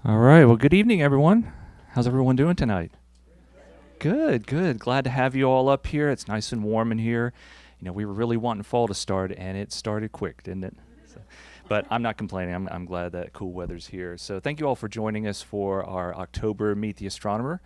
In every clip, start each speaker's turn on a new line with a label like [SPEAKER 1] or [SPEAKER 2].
[SPEAKER 1] All right. Well, good evening, everyone. How's everyone doing tonight? Good, good. Glad to have you all up here. It's nice and warm in here. You know, we were really wanting fall to start, and it started quick, didn't it? So, but I'm not complaining. I'm glad that cool weather's here. So thank you all for joining us for our October Meet the Astronomer.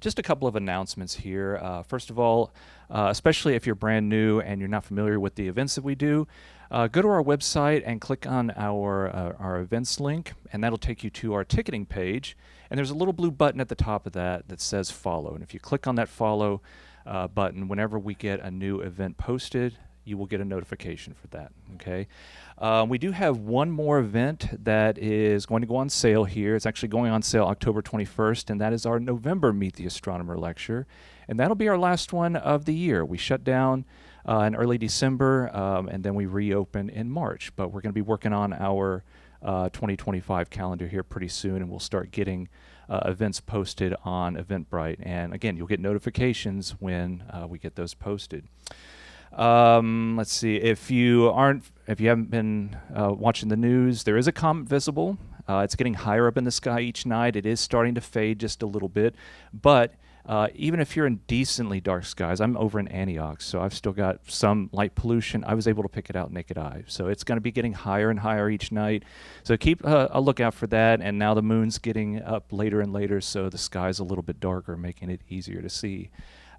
[SPEAKER 1] Just a couple of announcements here. First of all, especially if you're brand new and you're not familiar with the events that we do, go to our website and click on our events link, and that'll take you to our ticketing page. And there's a little blue button at the top of that that says follow. And if you click on that follow button, whenever we get a new event posted, you will get a notification for that, okay? We do have one more event that is going to go on sale here. It's actually going on sale October 21st, and that is our November Meet the Astronomer lecture. And that'll be our last one of the year. We shut down in early December, and then we reopen in March. But we're going to be working on our 2025 calendar here pretty soon, and we'll start getting events posted on Eventbrite. And again, you'll get notifications when we get those posted. Let's see, if you haven't been watching the news, there is a comet visible. It's getting higher up in the sky each night. It is starting to fade just a little bit, but even if you're in decently dark skies, I'm over in Antioch, so I've still got some light pollution. I was able to pick it out naked eye. So it's going to be getting higher and higher each night. So keep a lookout for that. And now the moon's getting up later and later, so the sky's a little bit darker, making it easier to see.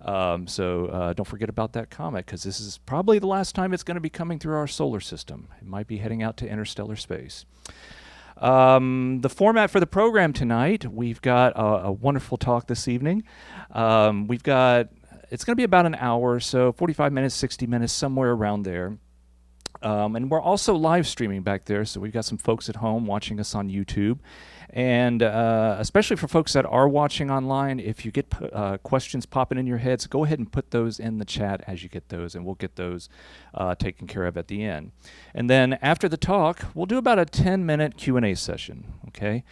[SPEAKER 1] So don't forget about that comet, because this is probably the last time it's going to be coming through our solar system. It might be heading out to interstellar space. The format for the program tonight, we've got a wonderful talk this evening. It's going to be about an hour, so 45 minutes, 60 minutes, somewhere around there. And we're also live streaming back there, so we've got some folks at home watching us on YouTube. And especially for folks that are watching online, if you get questions popping in your heads, go ahead and put those in the chat as you get those, and we'll get those taken care of at the end. And then after the talk, we'll do about a 10-minute Q&A session, okay?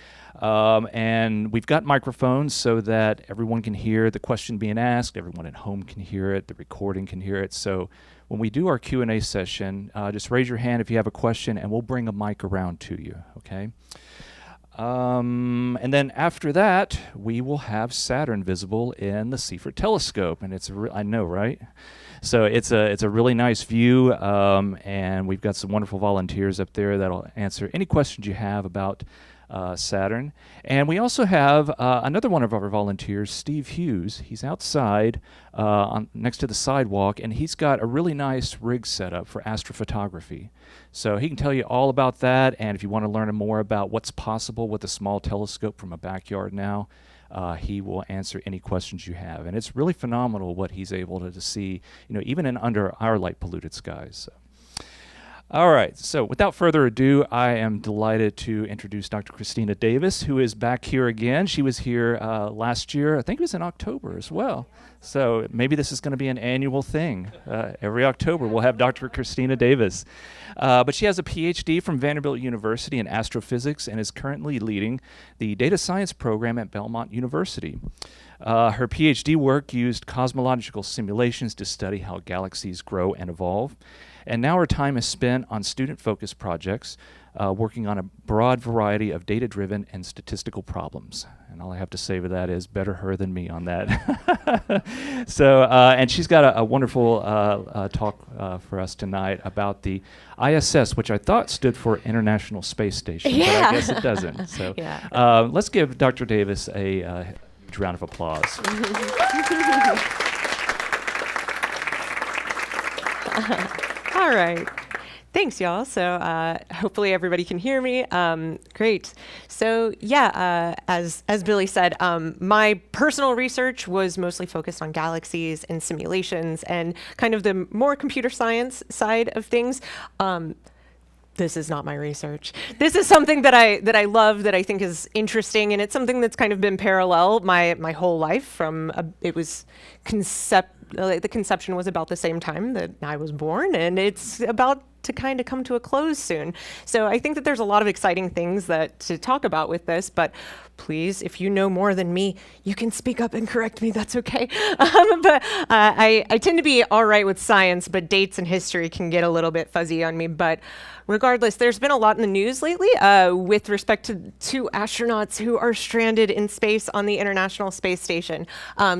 [SPEAKER 1] And we've got microphones so that everyone can hear the question being asked, everyone at home can hear it, the recording can hear it. So when we do our Q&A session, just raise your hand if you have a question, and we'll bring a mic around to you, okay? And then after that, we will have Saturn visible in the Seyfert telescope, and I know, right? So it's a really nice view, and we've got some wonderful volunteers up there that'll answer any questions you have about Saturn. And we also have another one of our volunteers, Steve Hughes. He's outside next to the sidewalk, and he's got a really nice rig set up for astrophotography. So he can tell you all about that, and if you want to learn more about what's possible with a small telescope from a backyard now, he will answer any questions you have. And it's really phenomenal what he's able to see, you know, even in under our light polluted skies. So. All right, so without further ado, I am delighted to introduce Dr. Christina Davis, who is back here again. She was here last year, I think it was in October as well. So maybe this is going to be an annual thing. Every October we'll have Dr. Christina Davis. But she has a PhD from Vanderbilt University in astrophysics and is currently leading the data science program at Belmont University. Her PhD work used cosmological simulations to study how galaxies grow and evolve. And now her time is spent on student-focused projects, working on a broad variety of data-driven and statistical problems. And all I have to say with that is better her than me on that. So, and she's got a wonderful talk for us tonight about the ISS, which I thought stood for International Space Station, but I guess it doesn't. So let's give Dr. Davis a huge round of applause.
[SPEAKER 2] All right. Thanks, y'all. So hopefully everybody can hear me. Great. So yeah, as Billy said, my personal research was mostly focused on galaxies and simulations and kind of the more computer science side of things. This is not my research. This is something that I love, that I think is interesting, and it's something that's kind of been parallel my whole life. The conception was about the same time that I was born, and it's about to kind of come to a close soon. So I think that there's a lot of exciting things to talk about with this, but please, if you know more than me, you can speak up and correct me, that's okay. But I tend to be all right with science, but dates and history can get a little bit fuzzy on me. But regardless, there's been a lot in the news lately with respect to two astronauts who are stranded in space on the International Space Station.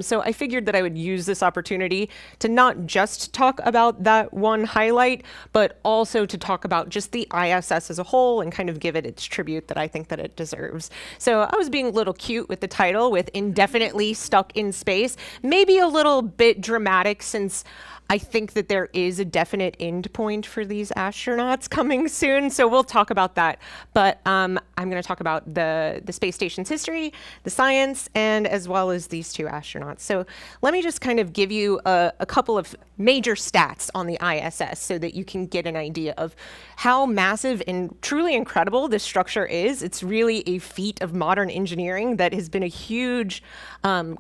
[SPEAKER 2] So I figured that I would use this opportunity to not just talk about that one highlight, but also to talk about just the ISS as a whole and kind of give it its tribute that I think that it deserves. So I was being a little cute with the title, with indefinitely stuck in space, maybe a little bit dramatic, since I think that there is a definite end point for these astronauts coming soon, so we'll talk about that. But I'm going to talk about the space station's history, the science, and as well as these two astronauts. So let me just kind of give you a couple of major stats on the ISS so that you can get an idea of how massive and truly incredible this structure is. It's really a feat of modern engineering that has been a huge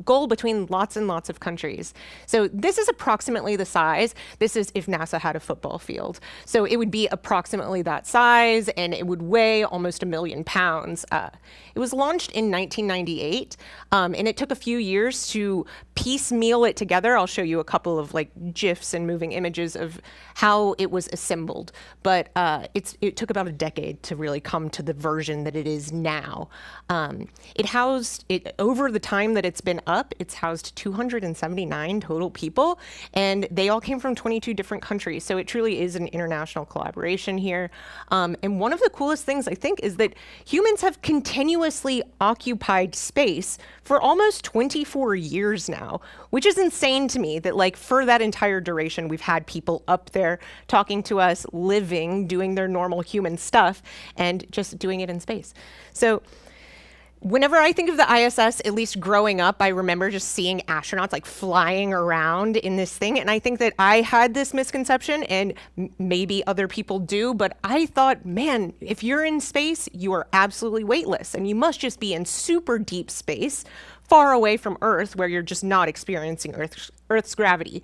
[SPEAKER 2] goal between lots and lots of countries. So this is approximately the size. This is if NASA had a football field. So it would be approximately that size, and it would weigh almost 1 million pounds. It was launched in 1998, and it took a few years to piecemeal it together. I'll show you a couple of like GIFs and moving images of how it was assembled. But it took about a decade to really come to the version that it is now. Over the time that it's been up, it's housed 279 total people, and they all came from 22 different countries. So it truly is an international collaboration here. And one of the coolest things, I think, is that humans have continuously occupied space for almost 24 years now, which is insane to me that, like, for that entire duration, we've had people up there talking to us, living, doing their normal human stuff, and just doing it in space. So whenever I think of the ISS, at least growing up, I remember just seeing astronauts like flying around in this thing. And I think that I had this misconception, and maybe other people do, but I thought, man, if you're in space, you are absolutely weightless, and you must just be in super deep space, far away from Earth, where you're just not experiencing Earth's gravity.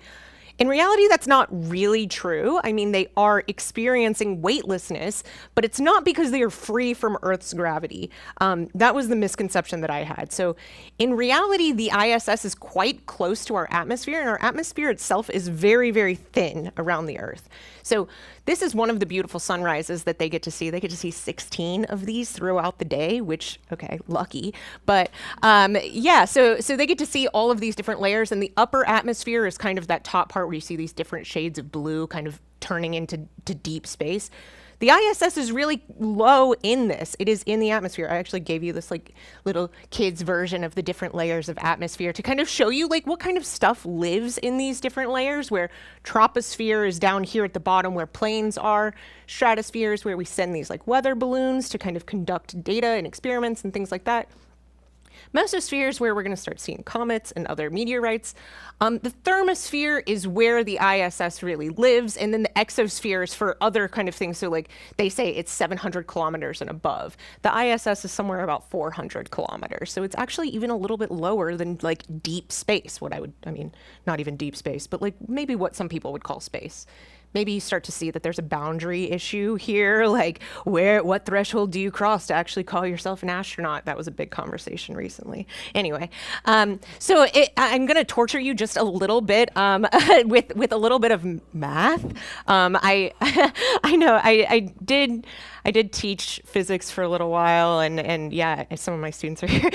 [SPEAKER 2] In reality, that's not really true. I mean, they are experiencing weightlessness, but it's not because they are free from Earth's gravity. That was the misconception that I had. So in reality, the ISS is quite close to our atmosphere, and our atmosphere itself is very, very thin around the Earth. So this is one of the beautiful sunrises that they get to see. They get to see 16 of these throughout the day, which, okay, lucky. But yeah, so they get to see all of these different layers, and the upper atmosphere is kind of that top part where you see these different shades of blue kind of turning into deep space. The ISS is really low in this. It is in the atmosphere. I actually gave you this like little kid's version of the different layers of atmosphere to kind of show you like what kind of stuff lives in these different layers, where troposphere is down here at the bottom where planes are. Stratosphere is where we send these like weather balloons to kind of conduct data and experiments and things like that. Mesosphere is where we're going to start seeing comets and other meteorites. The thermosphere is where the ISS really lives, and then the exosphere is for other kind of things. So like they say it's 700 kilometers and above. The ISS is somewhere about 400 kilometers. So it's actually even a little bit lower than like deep space, not even deep space, but like maybe what some people would call space. Maybe you start to see that there's a boundary issue here, like what threshold do you cross to actually call yourself an astronaut? That was a big conversation recently. Anyway, so I'm going to torture you just a little bit with a little bit of math. I know I did teach physics for a little while, and yeah, some of my students are here,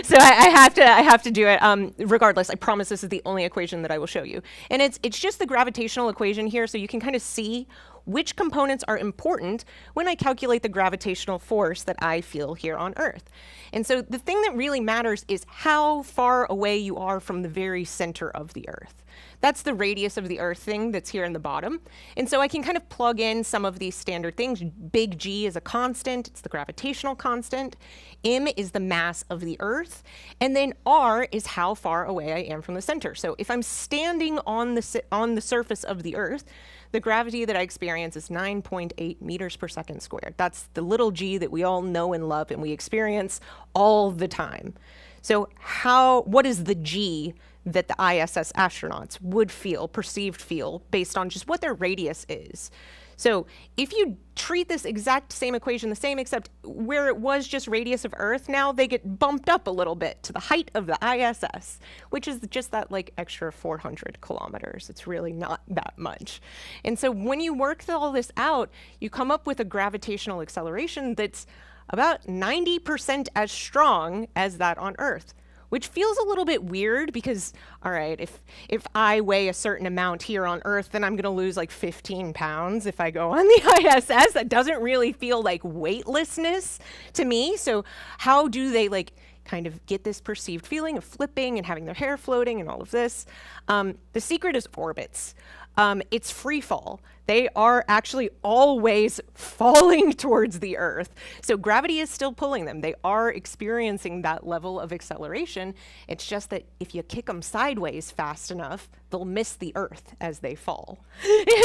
[SPEAKER 2] so I have to do it. Regardless, I promise this is the only equation that I will show you, and it's just the gravitational equation here, so you can kind of see which components are important when I calculate the gravitational force that I feel here on Earth. And so the thing that really matters is how far away you are from the very center of the Earth. That's the radius of the Earth thing that's here in the bottom. And so I can kind of plug in some of these standard things. Big G is a constant. It's the gravitational constant. M is the mass of the Earth. And then R is how far away I am from the center. So if I'm standing on the surface of the Earth, the gravity that I experience is 9.8 meters per second squared. That's the little g that we all know and love and we experience all the time. So what is the g that the ISS astronauts would perceived feel, based on just what their radius is? So if you treat this exact same equation the same, except where it was just radius of Earth, now they get bumped up a little bit to the height of the ISS, which is just that like extra 400 kilometers. It's really not that much. And so when you work all this out, you come up with a gravitational acceleration that's about 90% as strong as that on Earth, which feels a little bit weird because, all right, if I weigh a certain amount here on Earth, then I'm going to lose like 15 pounds if I go on the ISS. That doesn't really feel like weightlessness to me. So how do they like kind of get this perceived feeling of flipping and having their hair floating and all of this? The secret is orbits. It's free fall. They are actually always falling towards the Earth. So gravity is still pulling them. They are experiencing that level of acceleration. It's just that if you kick them sideways fast enough, they'll miss the Earth as they fall.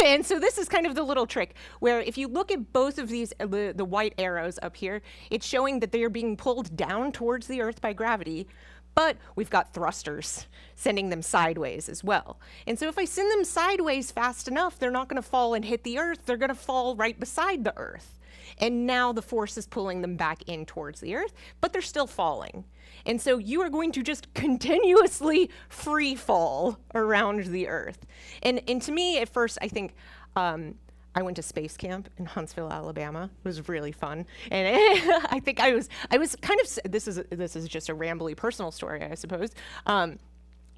[SPEAKER 2] And so this is kind of the little trick where if you look at both of these, the white arrows up here, it's showing that they are being pulled down towards the Earth by gravity. But we've got thrusters sending them sideways as well. And so if I send them sideways fast enough, they're not going to fall and hit the Earth. They're going to fall right beside the Earth. And now the force is pulling them back in towards the Earth, but they're still falling. And so you are going to just continuously free fall around the Earth. And to me, at first, I think, I went to space camp in Huntsville, Alabama. It was really fun, and I think I was kind of. This is just a rambly personal story, I suppose.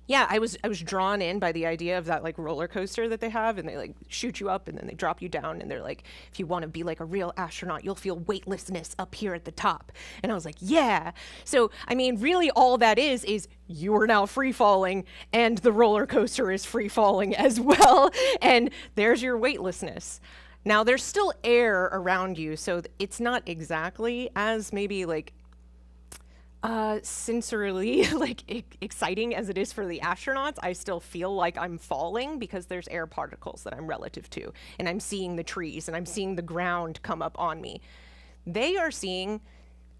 [SPEAKER 2] Yeah, I was drawn in by the idea of that like roller coaster that they have, and they like shoot you up and then they drop you down, and they're like, if you want to be like a real astronaut, you'll feel weightlessness up here at the top. And I was like, yeah. So I mean, really, all that is you are now free falling, and the roller coaster is free falling as well, and there's your weightlessness. Now there's still air around you, so it's not exactly as maybe like sensorily like exciting as it is for the astronauts. I still feel like I'm falling because there's air particles that I'm relative to, and I'm seeing the trees and I'm seeing the ground come up on me. They are seeing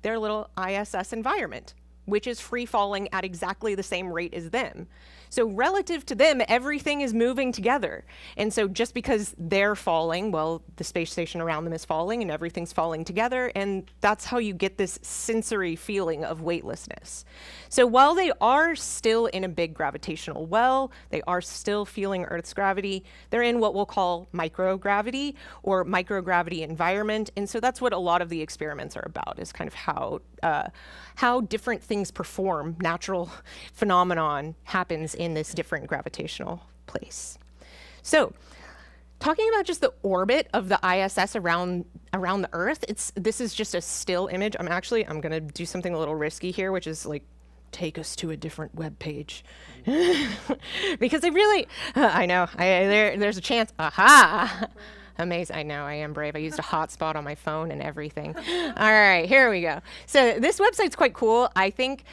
[SPEAKER 2] their little ISS environment, which is free falling at exactly the same rate as them. So relative to them, everything is moving together. And so just because they're falling, well, the space station around them is falling and everything's falling together. And that's how you get this sensory feeling of weightlessness. So while they are still in a big gravitational well, they are still feeling Earth's gravity, they're in what we'll call microgravity or microgravity environment. And so that's what a lot of the experiments are about, is kind of how different things perform, natural phenomenon happens in this different gravitational place. So talking about just the orbit of the ISS around the Earth, this is just a still image. I'm going to do something a little risky here, which is like take us to a different web page. Because they really, I know, there's a chance, aha! Amazing. I know, I am brave. I used a hotspot on my phone and everything. All right, here we go. So this website's quite cool, I think.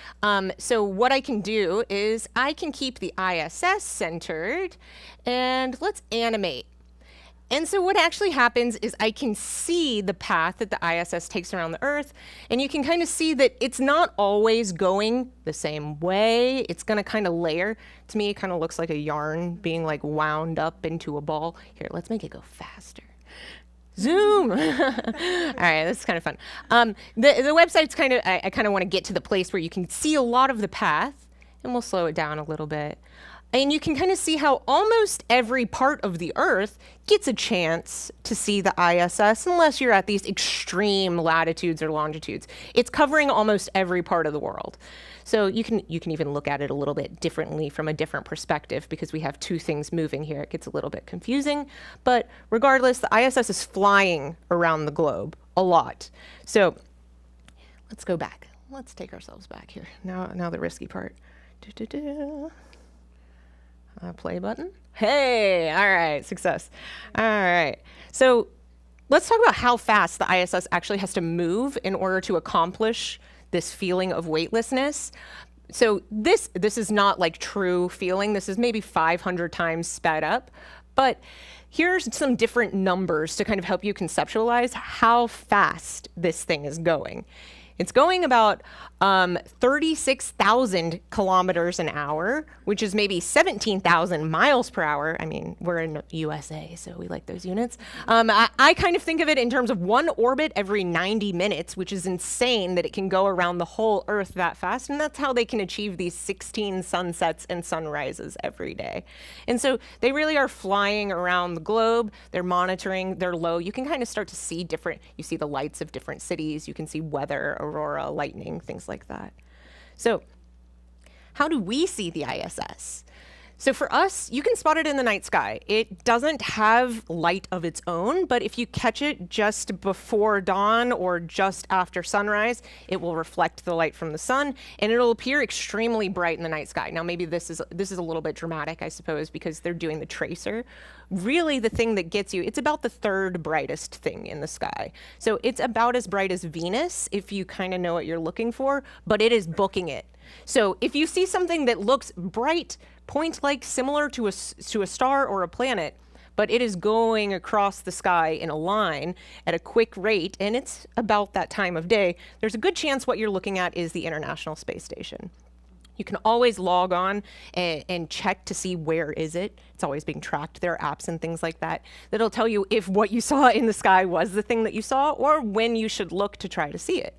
[SPEAKER 2] So what I can do is I can keep the ISS centered, and let's animate. And so what actually happens is I can see the path that the ISS takes around the Earth, and you can kind of see that it's not always going the same way. It's going to kind of layer. To me, it kind of looks like a yarn being like wound up into a ball. Here, let's make it go faster. Zoom. All right, this is kind of fun. The website's kind of, I kind of want to get to the place where you can see a lot of the path, and we'll slow it down a little bit. And you can kind of see how almost every part of the Earth gets a chance to see the ISS, unless you're at these extreme latitudes or longitudes. It's covering almost every part of the world. So you can even look at it a little bit differently from a different perspective, because we have two things moving here. It gets a little bit confusing. But regardless, the ISS is flying around the globe a lot. So let's go back. Let's take ourselves back here. Now the risky part. Play button. Hey, all right, success. All right, so let's talk about how fast the ISS actually has to move in order to accomplish this feeling of weightlessness. So this is not like true feeling. This is maybe 500 times sped up, but here's some different numbers to kind of help you conceptualize how fast this thing is going. It's going about 36,000 kilometers an hour, which is maybe 17,000 miles per hour. I mean, we're in USA, so we like those units. I kind of think of it in terms of one orbit every 90 minutes, which is insane that it can go around the whole Earth that fast. And that's how they can achieve these 16 sunsets and sunrises every day. And so they really are flying around the globe. They're monitoring, they're low. You can kind of start to see you see the lights of different cities. You can see weather, aurora, lightning, things like that. So how do we see the ISS? So for us, you can spot it in the night sky. It doesn't have light of its own, but if you catch it just before dawn or just after sunrise, it will reflect the light from the sun, and it'll appear extremely bright in the night sky. Now, maybe this is a little bit dramatic, I suppose, because they're doing the tracer. Really, the thing that gets you, it's about the third brightest thing in the sky. So it's about as bright as Venus, if you kind of know what you're looking for, but it is booking it. So if you see something that looks bright, point-like, similar to a star or a planet, but it is going across the sky in a line at a quick rate, and it's about that time of day, there's a good chance what you're looking at is the International Space Station. You can always log on and check to see where is it. It's always being tracked. There are apps and things like that that'll tell you if what you saw in the sky was the thing that you saw or when you should look to try to see it.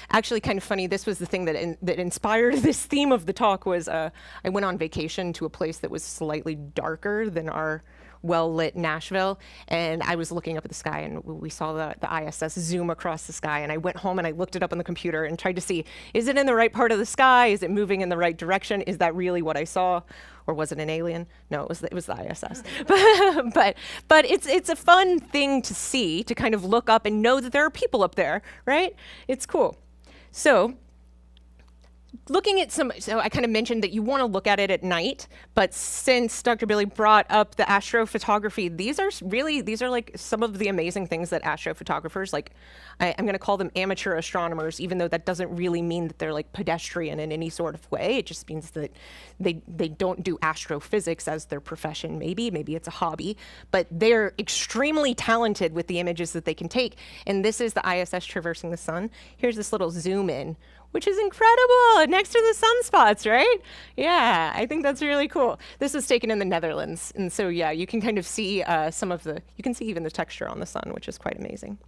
[SPEAKER 2] Actually, kind of funny, this was the thing that inspired this theme of the talk was I went on vacation to a place that was slightly darker than our well-lit Nashville, and I was looking up at the sky, and we saw the ISS zoom across the sky, and I went home and I looked it up on the computer and tried to see, is it in the right part of the sky? Is it moving in the right direction? Is that really what I saw? Or was it an alien? No, it was the ISS. but it's a fun thing to see, to kind of look up and know that there are people up there, right? It's cool. So looking at so I kind of mentioned that you want to look at it at night, but since Dr. Billy brought up the astrophotography, these are like some of the amazing things that astrophotographers, like I'm going to call them amateur astronomers, even though that doesn't really mean that they're like pedestrian in any sort of way. It just means that they don't do astrophysics as their profession. Maybe it's a hobby, but they're extremely talented with the images that they can take. And this is the ISS traversing the sun. Here's this little zoom in, which is incredible, next to the sunspots, right? Yeah, I think that's really cool. This was taken in the Netherlands, and so yeah, you can kind of see you can see even the texture on the sun, which is quite amazing.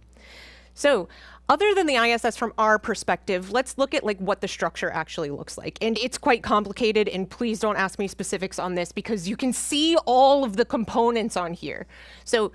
[SPEAKER 2] So other than the ISS from our perspective, let's look at like what the structure actually looks like. And it's quite complicated, and please don't ask me specifics on this because you can see all of the components on here. So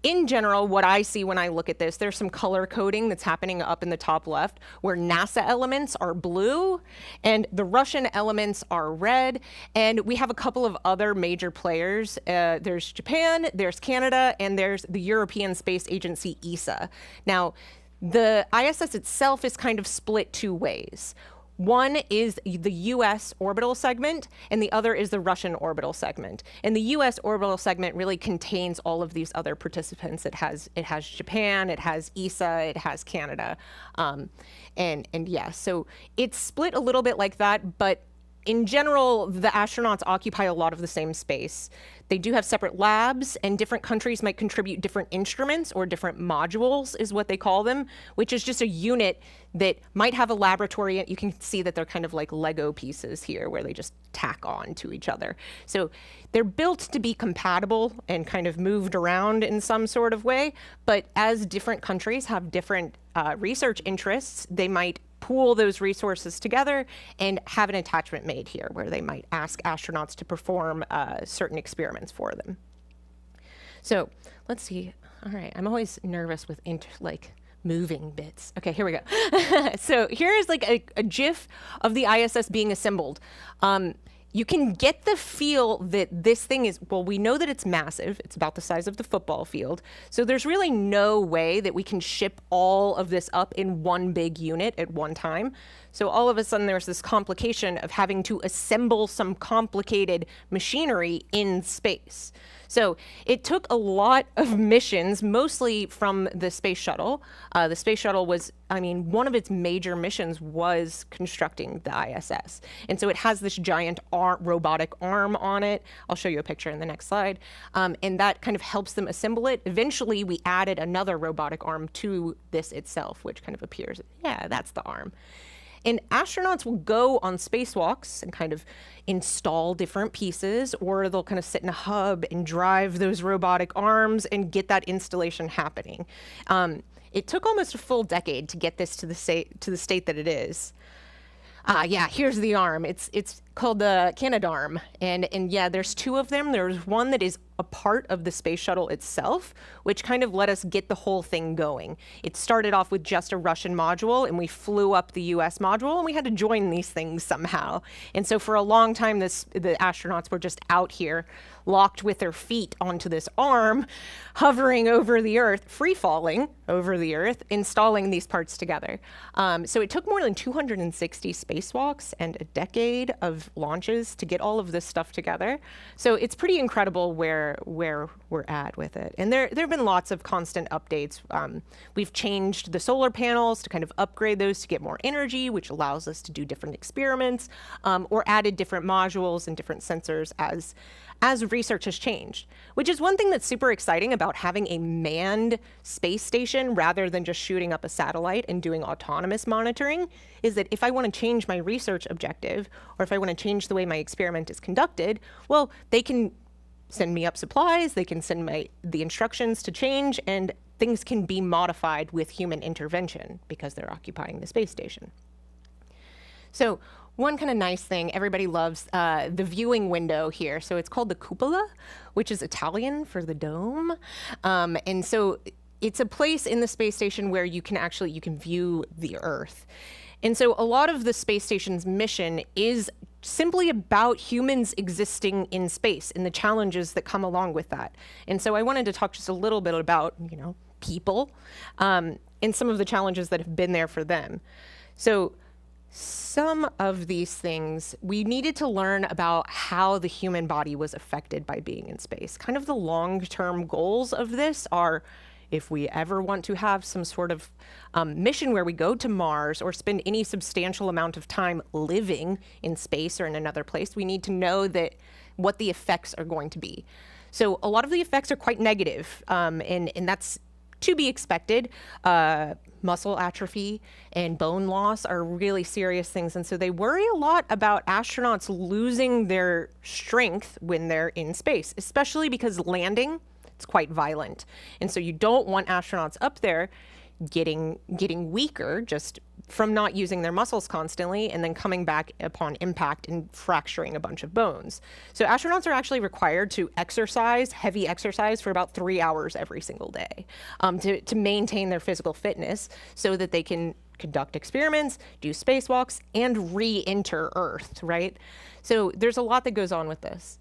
[SPEAKER 2] in general, what I see when I look at this, there's some color coding that's happening up in the top left where NASA elements are blue and the Russian elements are red. And we have a couple of other major players. There's Japan, there's Canada, and there's the European Space Agency, ESA. Now, the ISS itself is kind of split two ways. One is the US orbital segment, and the other is the Russian orbital segment. And the US orbital segment really contains all of these other participants. It has Japan, it has ESA, it has Canada. And yeah, so it's split a little bit like that, but in general, the astronauts occupy a lot of the same space. They do have separate labs, and different countries might contribute different instruments or different modules is what they call them, which is just a unit that might have a laboratory. You can see that they're kind of like Lego pieces here where they just tack on to each other. So they're built to be compatible and kind of moved around in some sort of way, but as different countries have different research interests, they might pool those resources together and have an attachment made here where they might ask astronauts to perform certain experiments for them. So let's see. All right, I'm always nervous with moving bits. Okay, here we go. So here is like a GIF of the ISS being assembled. You can get the feel that this thing is, well, we know that it's massive. It's about the size of the football field. So there's really no way that we can ship all of this up in one big unit at one time. So all of a sudden there's this complication of having to assemble some complicated machinery in space. So it took a lot of missions, mostly from the space shuttle. The space shuttle was, one of its major missions was constructing the ISS. And so it has this giant robotic arm on it. I'll show you a picture in the next slide. And that kind of helps them assemble it. Eventually, we added another robotic arm to this itself, which kind of appears. Yeah, that's the arm. And astronauts will go on spacewalks and kind of install different pieces, or they'll kind of sit in a hub and drive those robotic arms and get that installation happening. It took almost a full decade to get this to the state that it is. Yeah, here's the arm. It's called the Canadarm, and yeah, there's two of them. There's one that is a part of the space shuttle itself, which kind of let us get the whole thing going. It started off with just a Russian module, and we flew up the US module, and we had to join these things somehow. And so for a long time, the astronauts were just out here, locked with their feet onto this arm, hovering over the Earth, free-falling over the Earth, installing these parts together. So it took more than 260 spacewalks and a decade of launches to get all of this stuff together. So it's pretty incredible where we're at with it. And there have been lots of constant updates. We've changed the solar panels to kind of upgrade those to get more energy, which allows us to do different experiments, or added different modules and different sensors as research has changed, which is one thing that's super exciting about having a manned space station rather than just shooting up a satellite and doing autonomous monitoring, is that if I want to change my research objective, or if I want to change the way my experiment is conducted, well, they can send me up supplies, they can send the instructions to change, and things can be modified with human intervention because they're occupying the space station. So one kind of nice thing, everybody loves the viewing window here. So it's called the cupola, which is Italian for the dome. And so it's a place in the space station where you can view the Earth. And so a lot of the space station's mission is simply about humans existing in space and the challenges that come along with that. And so I wanted to talk just a little bit about, people, and some of the challenges that have been there for them. So some of these things, we needed to learn about how the human body was affected by being in space. Kind of the long-term goals of this are, if we ever want to have some sort of mission where we go to Mars or spend any substantial amount of time living in space or in another place, we need to know what the effects are going to be. So a lot of the effects are quite negative, and that's to be expected. Muscle atrophy and bone loss are really serious things. And so they worry a lot about astronauts losing their strength when they're in space, especially because landing, it's quite violent. And so you don't want astronauts up there getting weaker just from not using their muscles constantly and then coming back upon impact and fracturing a bunch of bones. So astronauts are actually required to exercise, heavy exercise, for about 3 hours every single day to maintain their physical fitness so that they can conduct experiments, do spacewalks, and re-enter Earth, right? So there's a lot that goes on with this.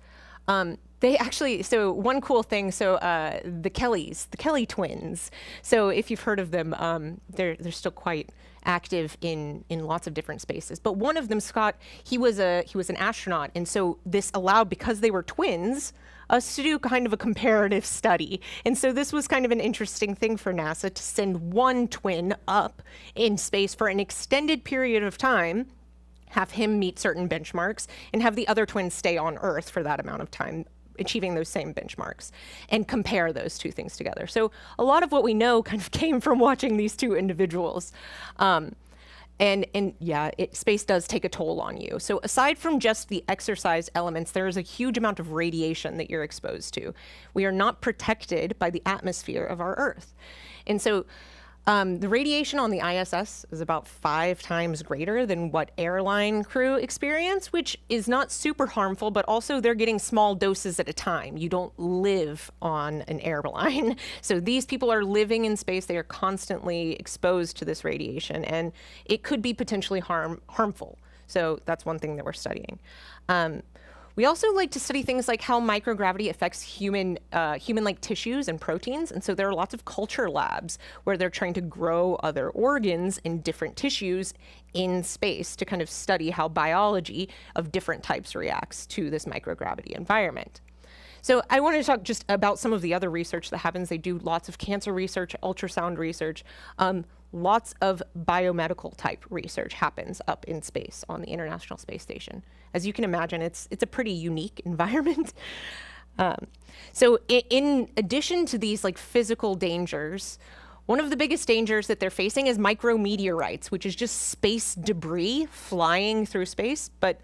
[SPEAKER 2] So one cool thing, the Kelly twins. So if you've heard of them, they're still quite active in lots of different spaces. But one of them, Scott, he was an astronaut, and so this allowed, because they were twins, us to do kind of a comparative study. And so this was kind of an interesting thing for NASA to send one twin up in space for an extended period of time, have him meet certain benchmarks, and have the other twins stay on Earth for that amount of time, achieving those same benchmarks, and compare those two things together. So a lot of what we know kind of came from watching these two individuals. Space does take a toll on you. So aside from just the exercise elements, there is a huge amount of radiation that you're exposed to. We are not protected by the atmosphere of our Earth. And so the radiation on the ISS is about 5 times greater than what airline crew experience, which is not super harmful, but also they're getting small doses at a time. You don't live on an airline. So these people are living in space. They are constantly exposed to this radiation, and it could be potentially harmful. So that's one thing that we're studying. We also like to study things like how microgravity affects human-like tissues and proteins. And so there are lots of culture labs where they're trying to grow other organs in different tissues in space to kind of study how biology of different types reacts to this microgravity environment. So I want to talk just about some of the other research that happens. They do lots of cancer research, ultrasound research. Lots of biomedical type research happens up in space on the International Space Station. As you can imagine, it's a pretty unique environment. So in addition to these like physical dangers, one of the biggest dangers that they're facing is micrometeorites, which is just space debris flying through space. But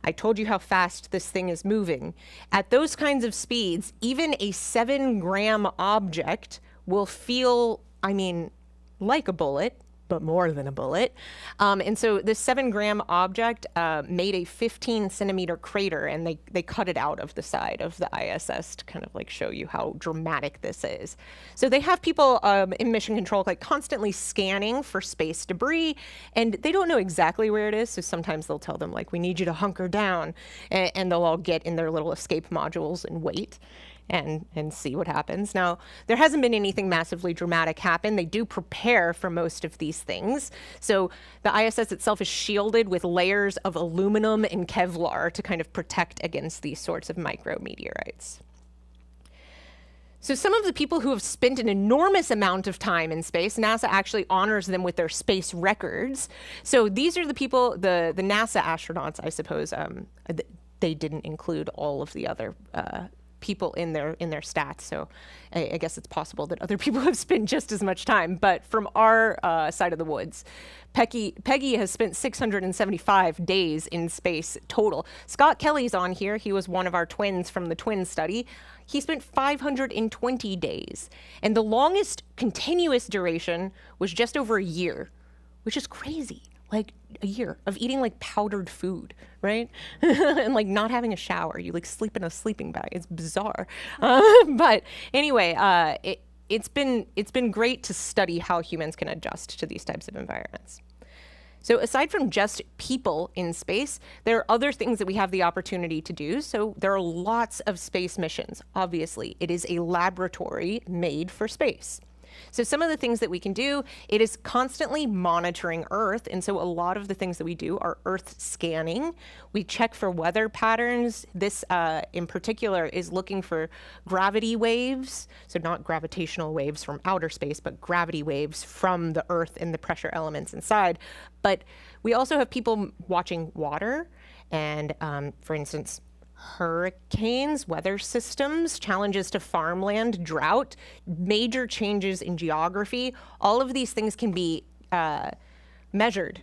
[SPEAKER 2] I told you how fast this thing is moving. At those kinds of speeds, even a 7-gram object will feel, like a bullet, but more than a bullet. And so this 7-gram object made a 15-centimeter crater, and they cut it out of the side of the ISS to kind of like show you how dramatic this is. So they have people in mission control like constantly scanning for space debris, and they don't know exactly where it is. So sometimes they'll tell them like, we need you to hunker down, and they'll all get in their little escape modules and wait and see what happens. Now, there hasn't been anything massively dramatic happen. They do prepare for most of these things. So the ISS itself is shielded with layers of aluminum and Kevlar to kind of protect against these sorts of micrometeorites. So some of the people who have spent an enormous amount of time in space, NASA actually honors them with their space records. So these are the people, the NASA astronauts, I suppose. They didn't include all of the other people in their stats, so I guess it's possible that other people have spent just as much time. But from our side of the woods, Peggy has spent 675 days in space total. Scott Kelly's on here. He was one of our twins from the twin study. He spent 520 days, and the longest continuous duration was just over a year, which is crazy. Like a year of eating like powdered food, right? And like not having a shower. You like sleep in a sleeping bag. It's bizarre. But anyway, it's been great to study how humans can adjust to these types of environments. So aside from just people in space, there are other things that we have the opportunity to do. So there are lots of space missions. Obviously, it is a laboratory made for space. So some of the things that we can do, it is constantly monitoring Earth. And so a lot of the things that we do are Earth scanning. We check for weather patterns. This in particular is looking for gravity waves. So not gravitational waves from outer space, but gravity waves from the Earth and the pressure elements inside. But we also have people watching water and, for instance, hurricanes, weather systems, challenges to farmland, drought, major changes in geography. All of these things can be measured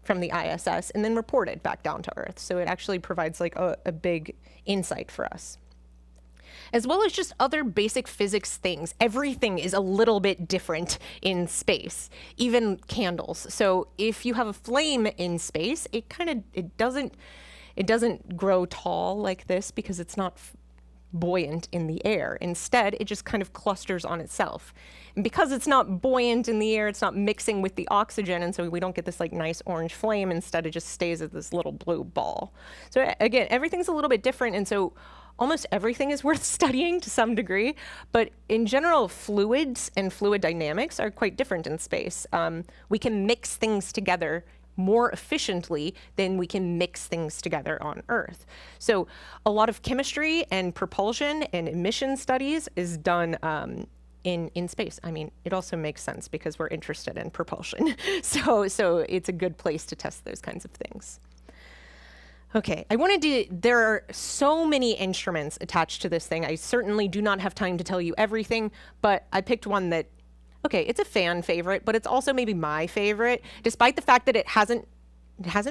[SPEAKER 2] from the ISS and then reported back down to Earth. So it actually provides like a big insight for us. As well as just other basic physics things. Everything is a little bit different in space, even candles. So if you have a flame in space, it doesn't grow tall like this because it's not buoyant in the air. Instead, it just kind of clusters on itself. And because it's not buoyant in the air, it's not mixing with the oxygen, and so we don't get this like nice orange flame. Instead, it just stays as this little blue ball. So again, everything's a little bit different, and so almost everything is worth studying to some degree. But in general, fluids and fluid dynamics are quite different in space. We can mix things together more efficiently than we can mix things together on Earth. So a lot of chemistry and propulsion and emission studies is done in space. I mean, it also makes sense because we're interested in propulsion. So it's a good place to test those kinds of things. Okay, there are so many instruments attached to this thing. I certainly do not have time to tell you everything, but I picked one that, okay, it's a fan favorite, but it's also maybe my favorite, despite the fact that it hasn't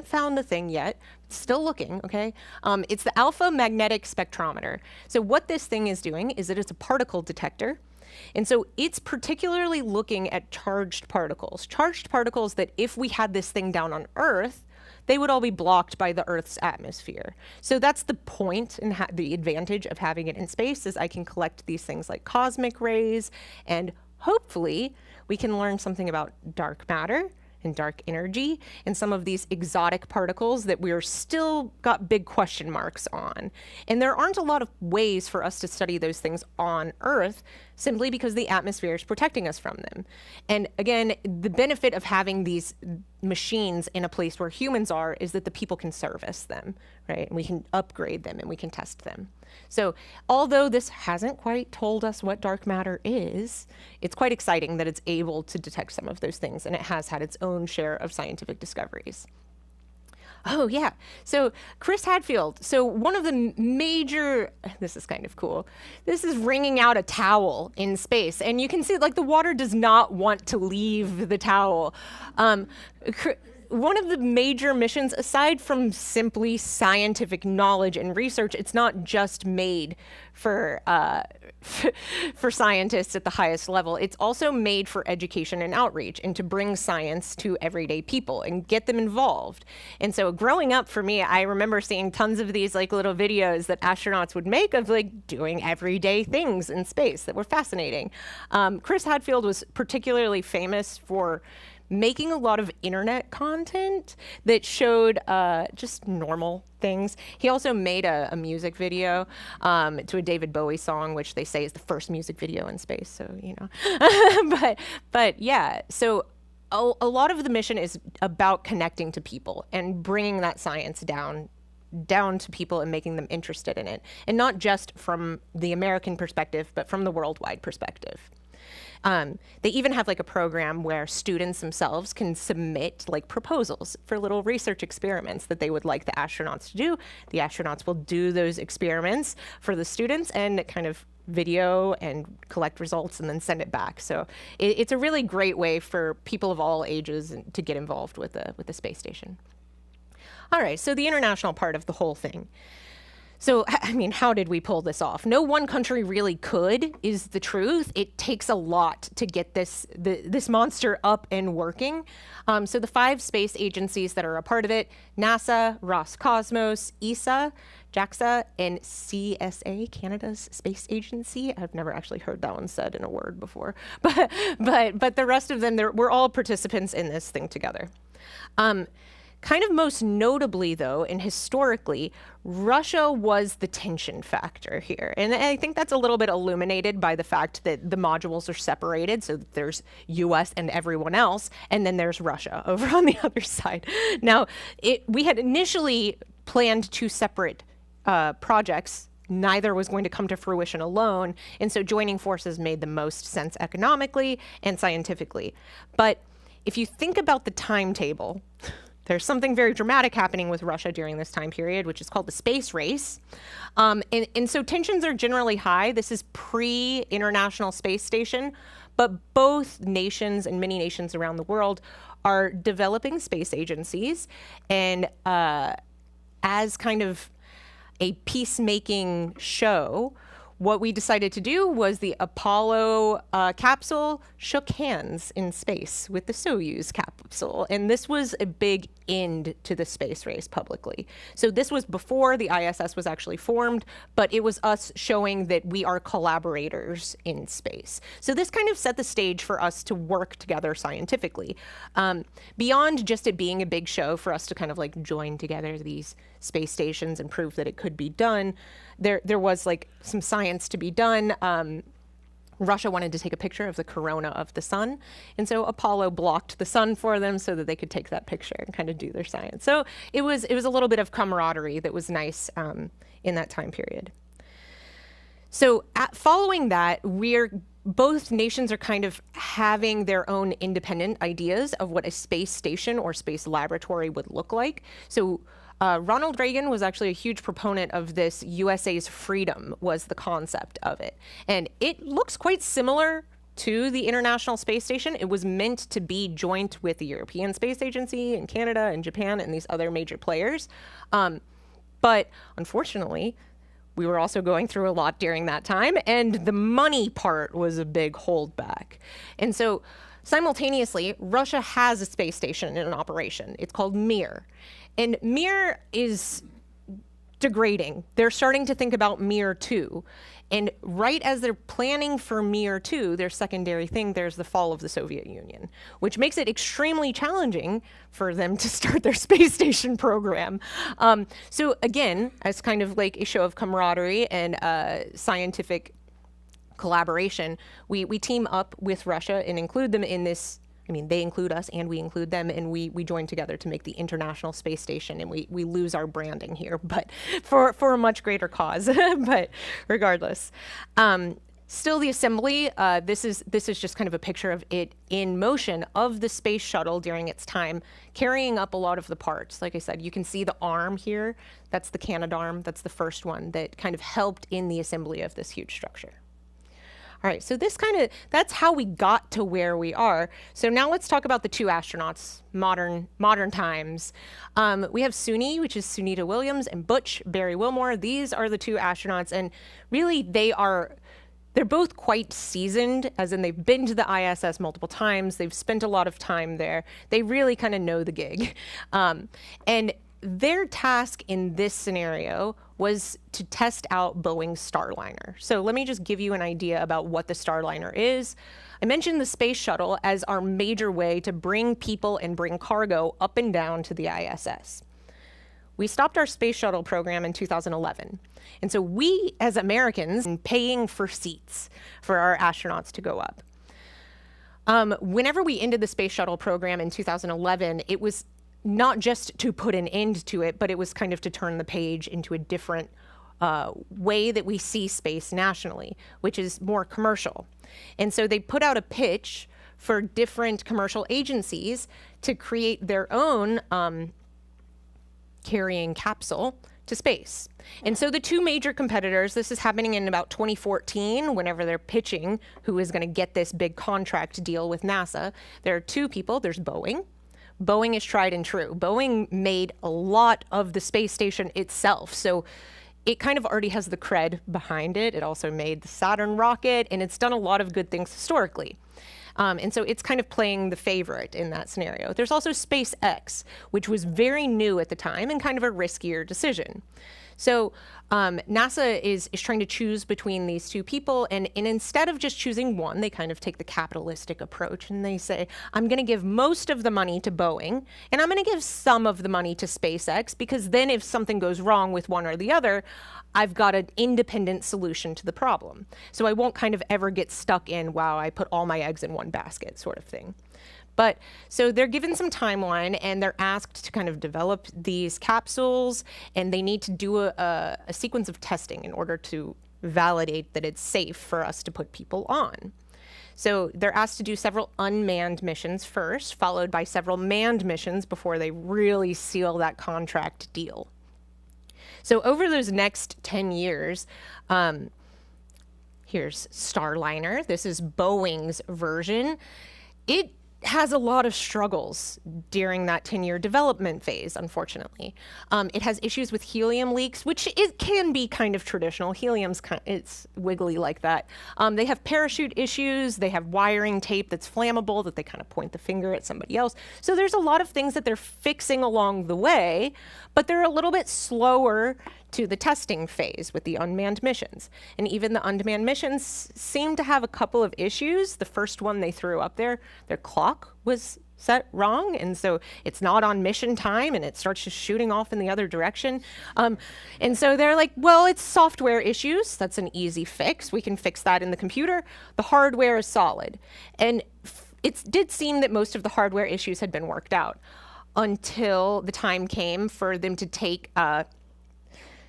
[SPEAKER 2] found the thing yet. It's still looking, okay? It's the alpha magnetic spectrometer. So what this thing is doing is that it's a particle detector. And so it's particularly looking at charged particles that if we had this thing down on Earth, they would all be blocked by the Earth's atmosphere. So that's the point and the advantage of having it in space is I can collect these things like cosmic rays, and hopefully we can learn something about dark matter and dark energy and some of these exotic particles that we're still got big question marks on. And there aren't a lot of ways for us to study those things on Earth simply because the atmosphere is protecting us from them. And again, the benefit of having these machines in a place where humans are is that the people can service them, right? And we can upgrade them and we can test them. So although this hasn't quite told us what dark matter is, it's quite exciting that it's able to detect some of those things, and it has had its own share of scientific discoveries. Oh yeah, so Chris Hadfield. So one of the major, this is kind of cool. This is wringing out a towel in space, and you can see like the water does not want to leave the towel. One of the major missions, aside from simply scientific knowledge and research, it's not just made for for scientists at the highest level. It's also made for education and outreach, and to bring science to everyday people and get them involved. And so growing up for me, I remember seeing tons of these like little videos that astronauts would make of like doing everyday things in space that were fascinating. Chris Hadfield was particularly famous for making a lot of internet content that showed just normal things. He also made a music video to a David Bowie song, which they say is the first music video in space. So, you know, but yeah, so a lot of the mission is about connecting to people and bringing that science down to people and making them interested in it. And not just from the American perspective, but from the worldwide perspective. They even have like a program where students themselves can submit like proposals for little research experiments that they would like the astronauts to do. The astronauts will do those experiments for the students and kind of video and collect results and then send it back. So it's a really great way for people of all ages to get involved with the space station. All right, so the international part of the whole thing. So, I mean, how did we pull this off? No one country really could, is the truth. It takes a lot to get this monster up and working. So the 5 space agencies that are a part of it, NASA, Roscosmos, ESA, JAXA, and CSA, Canada's space agency. I've never actually heard that one said in a word before. But the rest of them, we're all participants in this thing together. Kind of most notably, though, and historically, Russia was the tension factor here. And I think that's a little bit illuminated by the fact that the modules are separated. So there's US and everyone else, and then there's Russia over on the other side. Now, we had initially planned 2 separate projects. Neither was going to come to fruition alone. And so joining forces made the most sense economically and scientifically. But if you think about the timetable, there's something very dramatic happening with Russia during this time period, which is called the space race. And so tensions are generally high. This is pre-International Space Station, but both nations and many nations around the world are developing space agencies. And as kind of a peacemaking show, what we decided to do was the Apollo capsule shook hands in space with the Soyuz capsule. And this was a big end to the space race publicly. So this was before the ISS was actually formed, but it was us showing that we are collaborators in space. So this kind of set the stage for us to work together scientifically. Beyond just it being a big show for us to kind of like join together these space stations and prove that it could be done, there was like some science to be done. Russia wanted to take a picture of the corona of the sun, and so Apollo blocked the sun for them so that they could take that picture and kind of do their science. So it was a little bit of camaraderie that was nice in that time period. So following that, both nations are kind of having their own independent ideas of what a space station or space laboratory would look like. So Ronald Reagan was actually a huge proponent of this. USA's freedom was the concept of it. And it looks quite similar to the International Space Station. It was meant to be joint with the European Space Agency and Canada and Japan and these other major players. But unfortunately, we were also going through a lot during that time, and the money part was a big holdback. And so simultaneously, Russia has a space station in operation. It's called Mir. And Mir is degrading. They're starting to think about Mir 2. And right as they're planning for Mir 2, their secondary thing, there's the fall of the Soviet Union, which makes it extremely challenging for them to start their space station program. So again, as kind of like a show of camaraderie and scientific collaboration, we team up with Russia and include them in this I mean, they include us and we include them, and we join together to make the International Space Station, and we lose our branding here, but for a much greater cause. But regardless, still the assembly, this is just kind of a picture of it in motion of the space shuttle during its time, carrying up a lot of the parts. Like I said, you can see the arm here. That's the Canadarm. That's the first one that kind of helped in the assembly of this huge structure. All right, so that's how we got to where we are. So now let's talk about the two astronauts, modern times. We have Suni, which is Sunita Williams, and Butch Barry Wilmore. These are the two astronauts, and really they're both quite seasoned, as in they've been to the ISS multiple times. They've spent a lot of time there. They really kind of know the gig. And their task in this scenario was to test out Boeing's Starliner. So let me just give you an idea about what the Starliner is. I mentioned the space shuttle as our major way to bring people and bring cargo up and down to the ISS. We stopped our space shuttle program in 2011. And so we, as Americans, are paying for seats for our astronauts to go up. Whenever we ended the space shuttle program in 2011, it was not just to put an end to it, but it was kind of to turn the page into a different way that we see space nationally, which is more commercial. And so they put out a pitch for different commercial agencies to create their own carrying capsule to space. And so the two major competitors, this is happening in about 2014, whenever they're pitching who is going to get this big contract deal with NASA. There are two people. There's Boeing. Boeing is tried and true. Boeing made a lot of the space station itself, so it kind of already has the cred behind it. It also made the Saturn rocket, and it's done a lot of good things historically. And so it's kind of playing the favorite in that scenario. There's also SpaceX, which was very new at the time and kind of a riskier decision. So NASA is trying to choose between these two people, and instead of just choosing one, they kind of take the capitalistic approach, and they say, I'm going to give most of the money to Boeing, and I'm going to give some of the money to SpaceX, because then if something goes wrong with one or the other, I've got an independent solution to the problem. So I won't kind of ever get stuck in, wow, I put all my eggs in one basket sort of thing. But so they're given some timeline, and they're asked to kind of develop these capsules, and they need to do a sequence of testing in order to validate that it's safe for us to put people on. So they're asked to do several unmanned missions first, followed by several manned missions before they really seal that contract deal. So over those next 10 years, here's Starliner. This is Boeing's version. It has a lot of struggles during that 10-year development phase, unfortunately. It has issues with helium leaks, which it can be kind of traditional. Helium's it's wiggly like that. They have parachute issues. They have wiring tape that's flammable that they kind of point the finger at somebody else. So there's a lot of things that they're fixing along the way, but they're a little bit slower to the testing phase with the unmanned missions. And even the unmanned missions seem to have a couple of issues. The first one they threw up there, their clock was set wrong, and so it's not on mission time, and it starts just shooting off in the other direction. And so they're like, well, it's software issues. That's an easy fix. We can fix that in the computer. The hardware is solid. And it did seem that most of the hardware issues had been worked out until the time came for them to take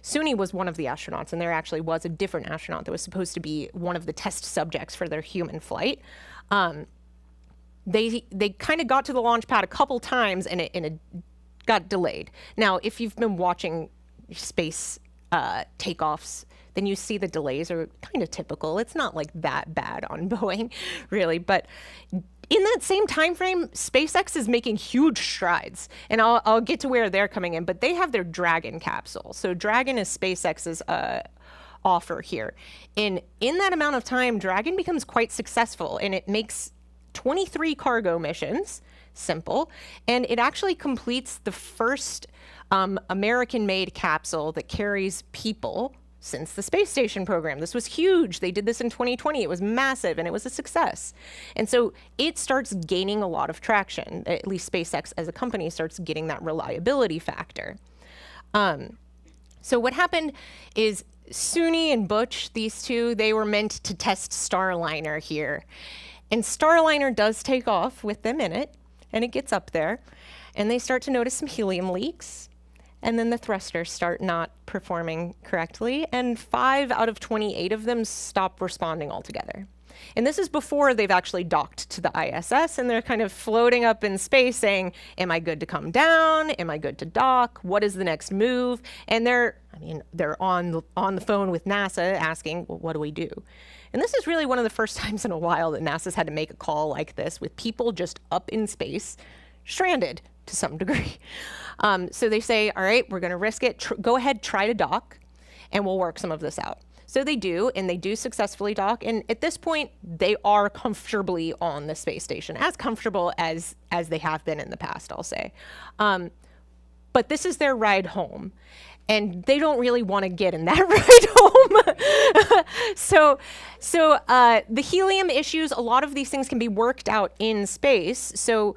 [SPEAKER 2] Suni was one of the astronauts, and there actually was a different astronaut that was supposed to be one of the test subjects for their human flight. They kind of got to the launch pad a couple times, and it got delayed. Now, if you've been watching space takeoffs, then you see the delays are kind of typical. It's not like that bad on Boeing, really, but in that same time frame, SpaceX is making huge strides, and I'll get to where they're coming in, but they have their Dragon capsule. So Dragon is SpaceX's offer here. And in that amount of time, Dragon becomes quite successful, and it makes 23 cargo missions, simple, and it actually completes the first American-made capsule that carries people since the space station program. This was huge. They did this in 2020. It was massive, and it was a success. And so it starts gaining a lot of traction. At least SpaceX as a company starts getting that reliability factor. So what happened is Suni and Butch, these two, they were meant to test Starliner here. And Starliner does take off with them in it, and it gets up there, and they start to notice some helium leaks, and then the thrusters start not performing correctly, and 5 out of 28 of them stop responding altogether. And this is before they've actually docked to the ISS, and they're kind of floating up in space saying, am I good to come down? Am I good to dock? What is the next move? And they're on the phone with NASA asking, well, what do we do? And this is really one of the first times in a while that NASA's had to make a call like this with people just up in space, stranded to some degree. So they say, all right, we're going to risk it. Go ahead, try to dock, and we'll work some of this out. So they do, and they do successfully dock. And at this point, they are comfortably on the space station, as comfortable as they have been in the past, I'll say. But this is their ride home. And they don't really want to get in that ride home. So the helium issues, a lot of these things can be worked out in space. So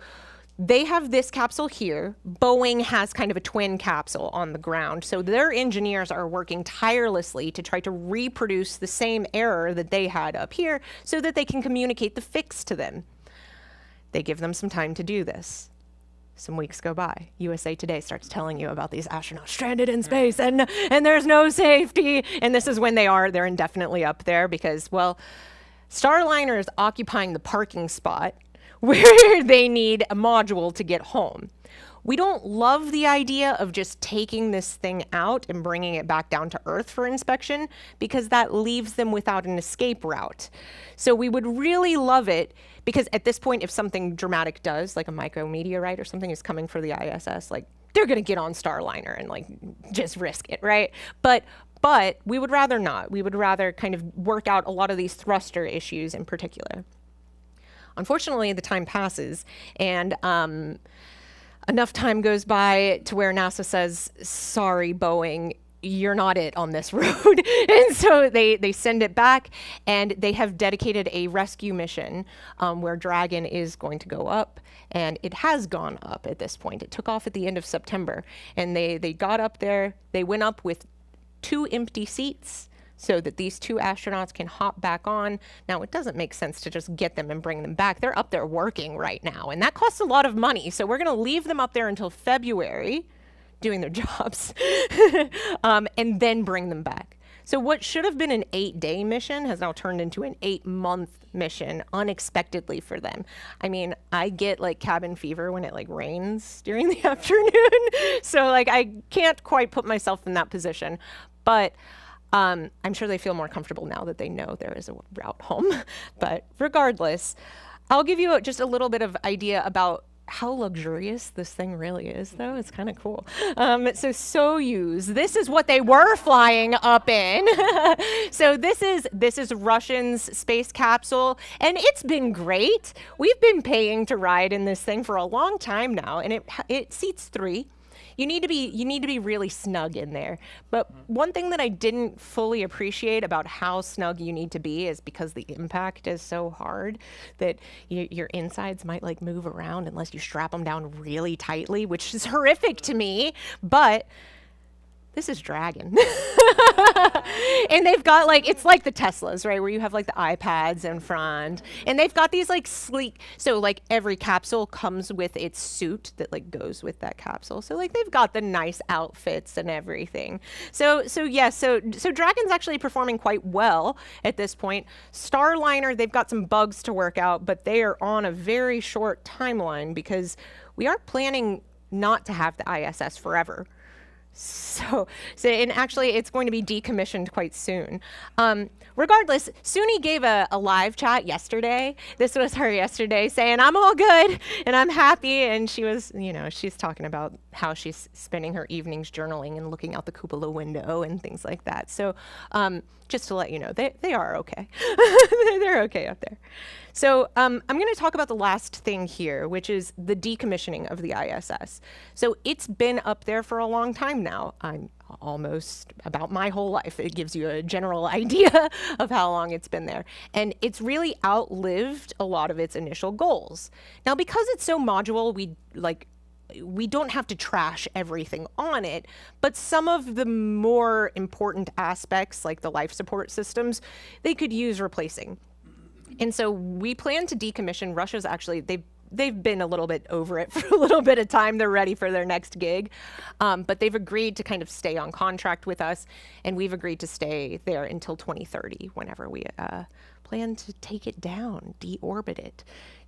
[SPEAKER 2] they have this capsule here. Boeing has kind of a twin capsule on the ground. So their engineers are working tirelessly to try to reproduce the same error that they had up here so that they can communicate the fix to them. They give them some time to do this. Some weeks go by. USA Today starts telling you about these astronauts stranded in space and there's no safety. And this is when they're indefinitely up there because, well, Starliner is occupying the parking spot where they need a module to get home. We don't love the idea of just taking this thing out and bringing it back down to Earth for inspection because that leaves them without an escape route. So we would really love it because at this point, if something dramatic does, like a micrometeorite or something is coming for the ISS, like they're going to get on Starliner and like just risk it, right? But we would rather not. We would rather kind of work out a lot of these thruster issues in particular. Unfortunately, the time passes and enough time goes by to where NASA says, sorry, Boeing, you're not it on this road. And so they send it back, and they have dedicated a rescue mission where Dragon is going to go up, and it has gone up at this point. It took off at the end of September, and they got up there. They went up with 2 empty seats so that these 2 astronauts can hop back on. Now, it doesn't make sense to just get them and bring them back. They're up there working right now, and that costs a lot of money. So we're going to leave them up there until February doing their jobs and then bring them back. So what should have been an 8-day mission has now turned into an 8-month mission unexpectedly for them. I mean, I get like cabin fever when it like rains during the afternoon. So like I can't quite put myself in that position, but I'm sure they feel more comfortable now that they know there is a route home. But regardless, I'll give you just a little bit of idea about how luxurious this thing really is, though. It's kind of cool. So Soyuz, this is what they were flying up in. So this is Russian's space capsule, and it's been great. We've been paying to ride in this thing for a long time now, and it seats 3. You need to be really snug in there. But one thing that I didn't fully appreciate about how snug you need to be is because the impact is so hard that your insides might like move around unless you strap them down really tightly, which is horrific to me. But this is Dragon. And they've got like, it's like the Teslas, right? Where you have like the iPads in front, and they've got these like sleek, so like every capsule comes with its suit that like goes with that capsule. So like they've got the nice outfits and everything. So Dragon's actually performing quite well at this point. Starliner, they've got some bugs to work out, but they are on a very short timeline because we are planning not to have the ISS forever. So and actually it's going to be decommissioned quite soon. Regardless, Suni gave a live chat yesterday. This was her yesterday saying, I'm all good and I'm happy. And she was, she's talking about how she's spending her evenings journaling and looking out the cupola window and things like that. So just to let you know, they are okay. They're okay up there. So I'm going to talk about the last thing here, which is the decommissioning of the ISS. So it's been up there for a long time now. I'm almost about my whole life. It gives you a general idea of how long it's been there. And it's really outlived a lot of its initial goals. Now, because it's so modular, we don't have to trash everything on it, but some of the more important aspects, like the life support systems, they could use replacing. And so we plan to decommission. Russia's actually, they've been a little bit over it for a little bit of time. They're ready for their next gig. But they've agreed to kind of stay on contract with us, and we've agreed to stay there until 2030, whenever we plan to take it down, deorbit it.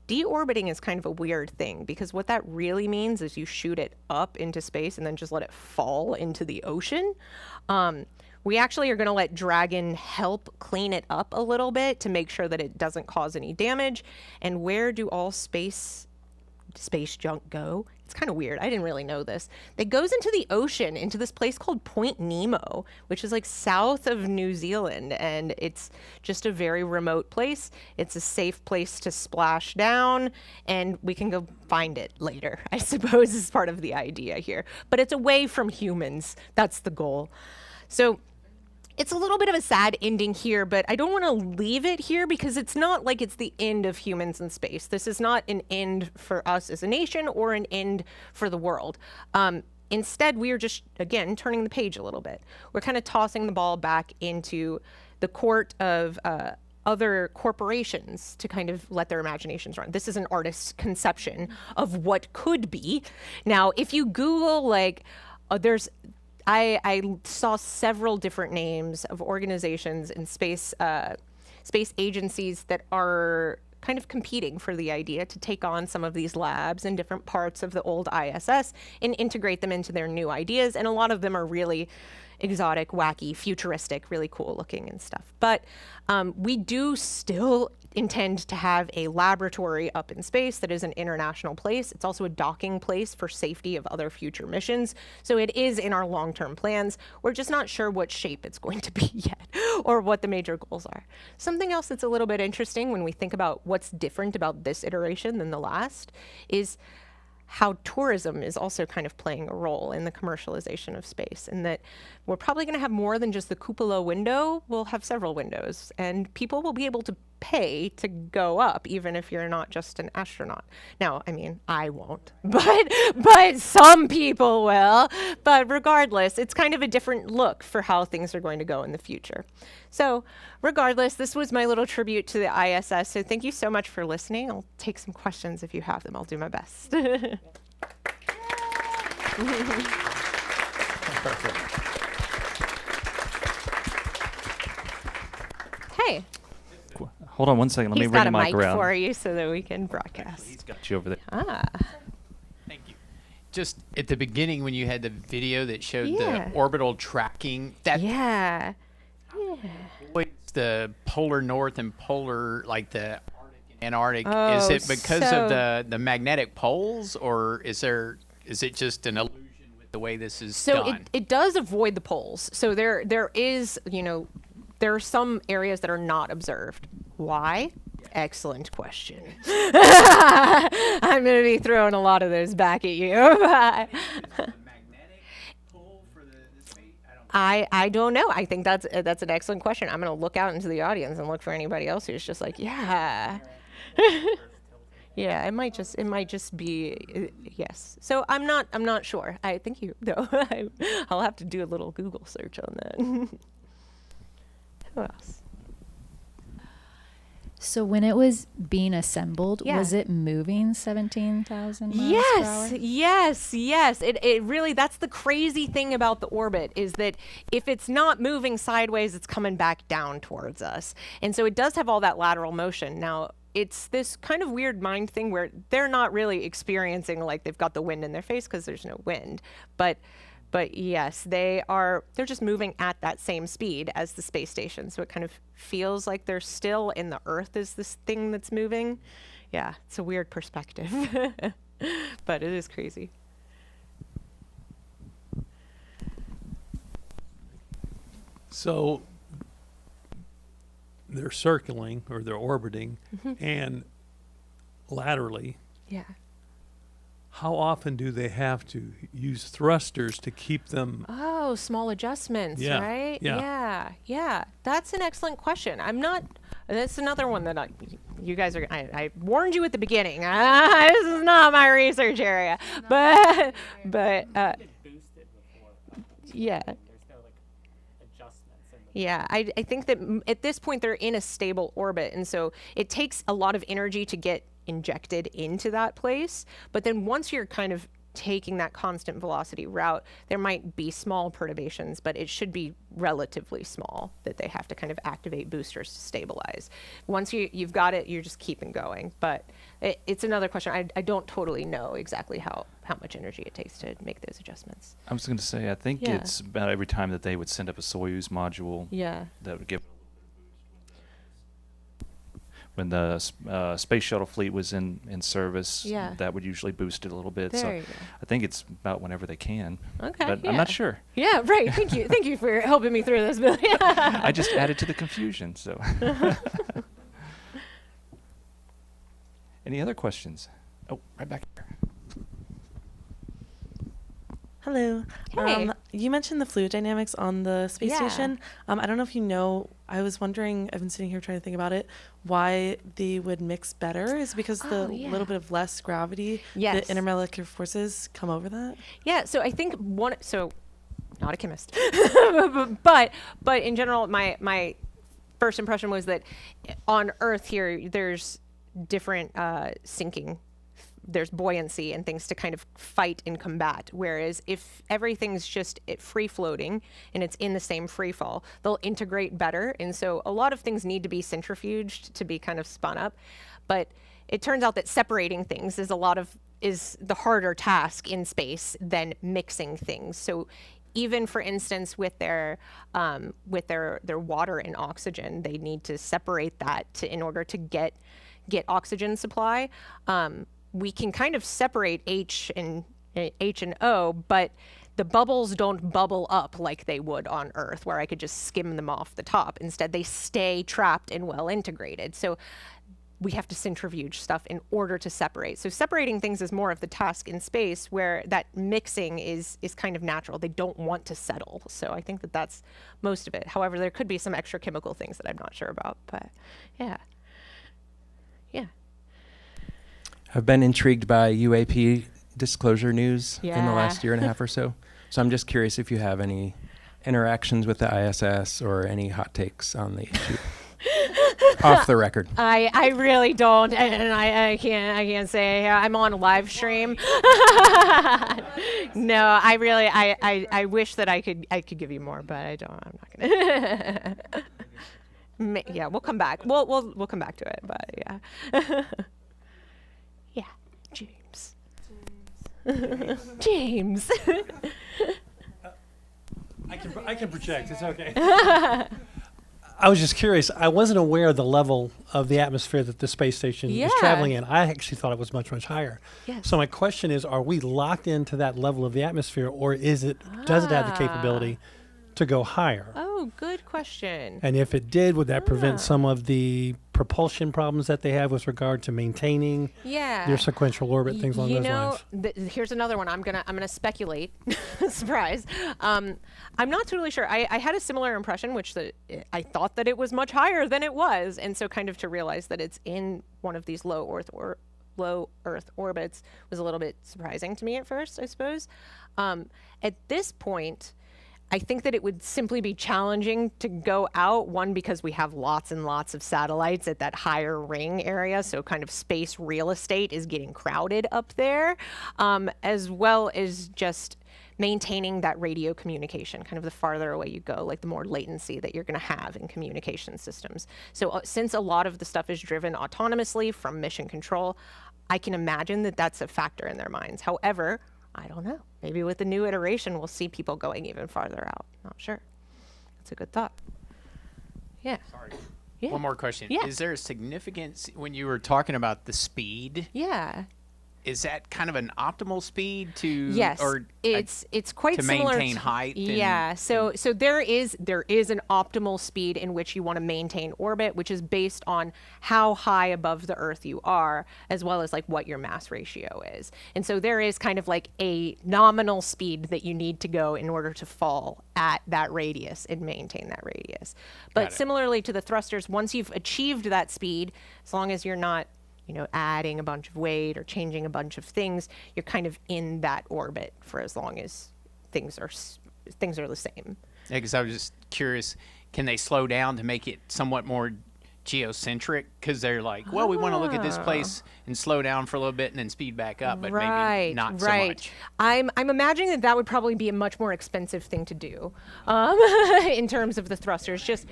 [SPEAKER 2] Deorbiting is kind of a weird thing, because what that really means is you shoot it up into space and then just let it fall into the ocean. We actually are going to let Dragon help clean it up a little bit to make sure that it doesn't cause any damage. And where do all space junk go? It's kind of weird. I didn't really know this. It goes into the ocean, into this place called Point Nemo, which is like south of New Zealand. And it's just a very remote place. It's a safe place to splash down, and we can go find it later, I suppose, is part of the idea here. But it's away from humans. That's the goal. So it's a little bit of a sad ending here, but I don't want to leave it here, because it's not like it's the end of humans in space. This is not an end for us as a nation or an end for the world. Instead, we are just, again, turning the page a little bit. We're kind of tossing the ball back into the court of other corporations to kind of let their imaginations run. This is an artist's conception of what could be. Now, if you Google, like, I saw several different names of organizations and space agencies that are kind of competing for the idea to take on some of these labs in different parts of the old ISS and integrate them into their new ideas. And a lot of them are really exotic, wacky, futuristic, really cool looking and stuff. But we do still intend to have a laboratory up in space that is an international place. It's also a docking place for safety of other future missions. So it is in our long-term plans. We're just not sure what shape it's going to be yet or what the major goals are. Something else that's a little bit interesting when we think about what's different about this iteration than the last is how tourism is also kind of playing a role in the commercialization of space, and that we're probably going to have more than just the cupola window. We'll have several windows, and people will be able to pay to go up, even if you're not just an astronaut. Now, I mean, I won't, but some people will. But regardless, it's kind of a different look for how things are going to go in the future. So regardless, this was my little tribute to the ISS. So thank you so much for listening. I'll take some questions if you have them. I'll do my best. Hey.
[SPEAKER 1] Hold on one second. Let me
[SPEAKER 2] He's
[SPEAKER 1] bring
[SPEAKER 2] got
[SPEAKER 1] the
[SPEAKER 2] a
[SPEAKER 1] mic
[SPEAKER 2] mic
[SPEAKER 1] around.
[SPEAKER 2] for you so that we can broadcast.
[SPEAKER 1] He's got you over there.
[SPEAKER 2] Ah.
[SPEAKER 3] Thank you. Just at the beginning when you had the video that showed
[SPEAKER 2] Yeah.
[SPEAKER 3] the orbital tracking, that
[SPEAKER 2] Yeah.
[SPEAKER 3] avoids the polar north and polar, like the Arctic and Antarctic.
[SPEAKER 2] Oh,
[SPEAKER 3] is it because
[SPEAKER 2] so-
[SPEAKER 3] of the magnetic poles, or is it just an illusion with the way this is
[SPEAKER 2] So
[SPEAKER 3] done?
[SPEAKER 2] it does avoid the poles. So there is, there are some areas that are not observed. Why? Excellent question. I'm going to be throwing a lot of those back at you. I don't know. I think that's an excellent question. I'm going to look out into the audience and look for anybody else who's just like, yeah. Yeah, it might just be yes. So I'm not sure. I thank you though. I'll have to do a little Google search on that. Who else?
[SPEAKER 4] So when it was being assembled,
[SPEAKER 2] Yeah.
[SPEAKER 4] was it moving 17,000 miles per hour?
[SPEAKER 2] Yes. It really, that's the crazy thing about the orbit, is that if it's not moving sideways, it's coming back down towards us. And so it does have all that lateral motion. Now, it's this kind of weird mind thing where they're not really experiencing like they've got the wind in their face because there's no wind. But yes, they're just moving at that same speed as the space station. So it kind of feels like they're still in the Earth is this thing that's moving. Yeah, it's a weird perspective, but it is crazy.
[SPEAKER 5] So they're circling or they're orbiting and laterally.
[SPEAKER 2] Yeah.
[SPEAKER 5] How often do they have to use thrusters to keep them?
[SPEAKER 2] Oh, small adjustments,
[SPEAKER 5] Yeah,
[SPEAKER 2] right?
[SPEAKER 5] yeah.
[SPEAKER 2] Yeah. That's an excellent question. That's another one that you guys are, I warned you at the beginning. This is not my research area. But
[SPEAKER 6] boosted before,
[SPEAKER 2] yeah.
[SPEAKER 6] there's no like adjustments in
[SPEAKER 2] Yeah, I think that at this point they're in a stable orbit, and so it takes a lot of energy to get injected into that place. But then once you're kind of taking that constant velocity route, there might be small perturbations, but it should be relatively small that they have to kind of activate boosters to stabilize. Once you've got it, you're just keeping going. But it's another question. I don't totally know exactly how much energy it takes to make those adjustments.
[SPEAKER 1] I was going to say, I think
[SPEAKER 2] Yeah.
[SPEAKER 1] it's about every time that they would send up a Soyuz module
[SPEAKER 2] Yeah.
[SPEAKER 1] that would give when the space shuttle fleet was in service,
[SPEAKER 2] Yeah.
[SPEAKER 1] that would usually boost it a little bit. So
[SPEAKER 2] There you go.
[SPEAKER 1] I think it's about whenever they can.
[SPEAKER 2] Okay,
[SPEAKER 1] But
[SPEAKER 2] yeah.
[SPEAKER 1] I'm not sure.
[SPEAKER 2] Yeah, right. Thank you. Thank you for helping me through this, Billy.
[SPEAKER 1] I just added to the confusion. So, any other questions? Oh, right back here.
[SPEAKER 6] Hello.
[SPEAKER 2] Hey.
[SPEAKER 6] You mentioned the fluid dynamics on the space
[SPEAKER 2] Yeah.
[SPEAKER 6] station. I don't know if you know, I was wondering, I've been sitting here trying to think about it, why they would mix better. Is it because the
[SPEAKER 2] Oh, yeah.
[SPEAKER 6] little bit of less gravity,
[SPEAKER 2] Yes.
[SPEAKER 6] the intermolecular forces come over that?
[SPEAKER 2] Yeah, so I think not a chemist, but in general, my first impression was that on Earth here, there's different sinking. There's buoyancy and things to kind of fight and combat. Whereas if everything's just free floating and it's in the same free fall, they'll integrate better. And so a lot of things need to be centrifuged to be kind of spun up. But it turns out that separating things is the harder task in space than mixing things. So even for instance with their water and oxygen, they need to separate that in order to get oxygen supply. We can kind of separate H and O, but the bubbles don't bubble up like they would on Earth, where I could just skim them off the top. Instead, they stay trapped and well integrated. So we have to centrifuge stuff in order to separate. So separating things is more of the task in space, where that mixing is kind of natural. They don't want to settle. So I think that that's most of it. However, there could be some extra chemical things that I'm not sure about, but yeah. Yeah.
[SPEAKER 7] I've been intrigued by UAP disclosure news in the
[SPEAKER 2] Yeah.
[SPEAKER 7] last year and a half or so. So I'm just curious if you have any interactions with the ISS or any hot takes on the issue. Off the record.
[SPEAKER 2] I really don't, and I can't say I'm on a live stream. No, I wish that I could give you more, but I don't. I'm not gonna. Yeah, we'll come back. We'll come back to it, but yeah. Yeah, James. James.
[SPEAKER 8] I can project. It's okay. I was just curious. I wasn't aware of the level of the atmosphere that the space station
[SPEAKER 2] Yeah.
[SPEAKER 8] is traveling in. I actually thought it was much, much higher.
[SPEAKER 2] Yes.
[SPEAKER 8] So my question is, are we locked into that level of the atmosphere, or does it have the capability to go higher?
[SPEAKER 2] Oh, good question.
[SPEAKER 8] And if it did, would that prevent some of the propulsion problems that they have with regard to maintaining
[SPEAKER 2] Yeah.
[SPEAKER 8] their sequential orbit, things along those lines?
[SPEAKER 2] Here's another one. I'm gonna speculate. Surprise. I'm not totally sure. I had a similar impression, which I thought that it was much higher than it was, and so kind of to realize that it's in one of these low Earth orbits was a little bit surprising to me at first, I suppose. At this point, I think that it would simply be challenging to go out, one, because we have lots and lots of satellites at that higher ring area, so kind of space real estate is getting crowded up there, as well as just maintaining that radio communication, kind of the farther away you go, like the more latency that you're going to have in communication systems. So since a lot of the stuff is driven autonomously from mission control, I can imagine that that's a factor in their minds. However, I don't know. Maybe with the new iteration, we'll see people going even farther out. Not sure. That's a good thought. Yeah.
[SPEAKER 3] Sorry.
[SPEAKER 2] Yeah.
[SPEAKER 3] One more question.
[SPEAKER 2] Yeah.
[SPEAKER 3] Is there a significance when you were talking about the speed?
[SPEAKER 2] Yeah.
[SPEAKER 3] Is that kind of an optimal speed to?
[SPEAKER 2] Yes,
[SPEAKER 3] Or
[SPEAKER 2] it's quite
[SPEAKER 3] to
[SPEAKER 2] similar
[SPEAKER 3] maintain height and-
[SPEAKER 2] Yeah, so there is an optimal speed in which you want to maintain orbit, which is based on how high above the Earth you are, as well as like what your mass ratio is. And so there is kind of like a nominal speed that you need to go in order to fall at that radius and maintain that radius. But
[SPEAKER 3] Got it.
[SPEAKER 2] similarly to the thrusters, once you've achieved that speed, as long as you're not adding a bunch of weight or changing a bunch of things, you're kind of in that orbit for as long as things are the same.
[SPEAKER 3] Yeah, because I was just curious, can they slow down to make it somewhat more geocentric? Because they're like, well, we want to look at this place and slow down for a little bit and then speed back up, but maybe not so much.
[SPEAKER 2] I'm imagining that that would probably be a much more expensive thing to do in terms of the thrusters. Just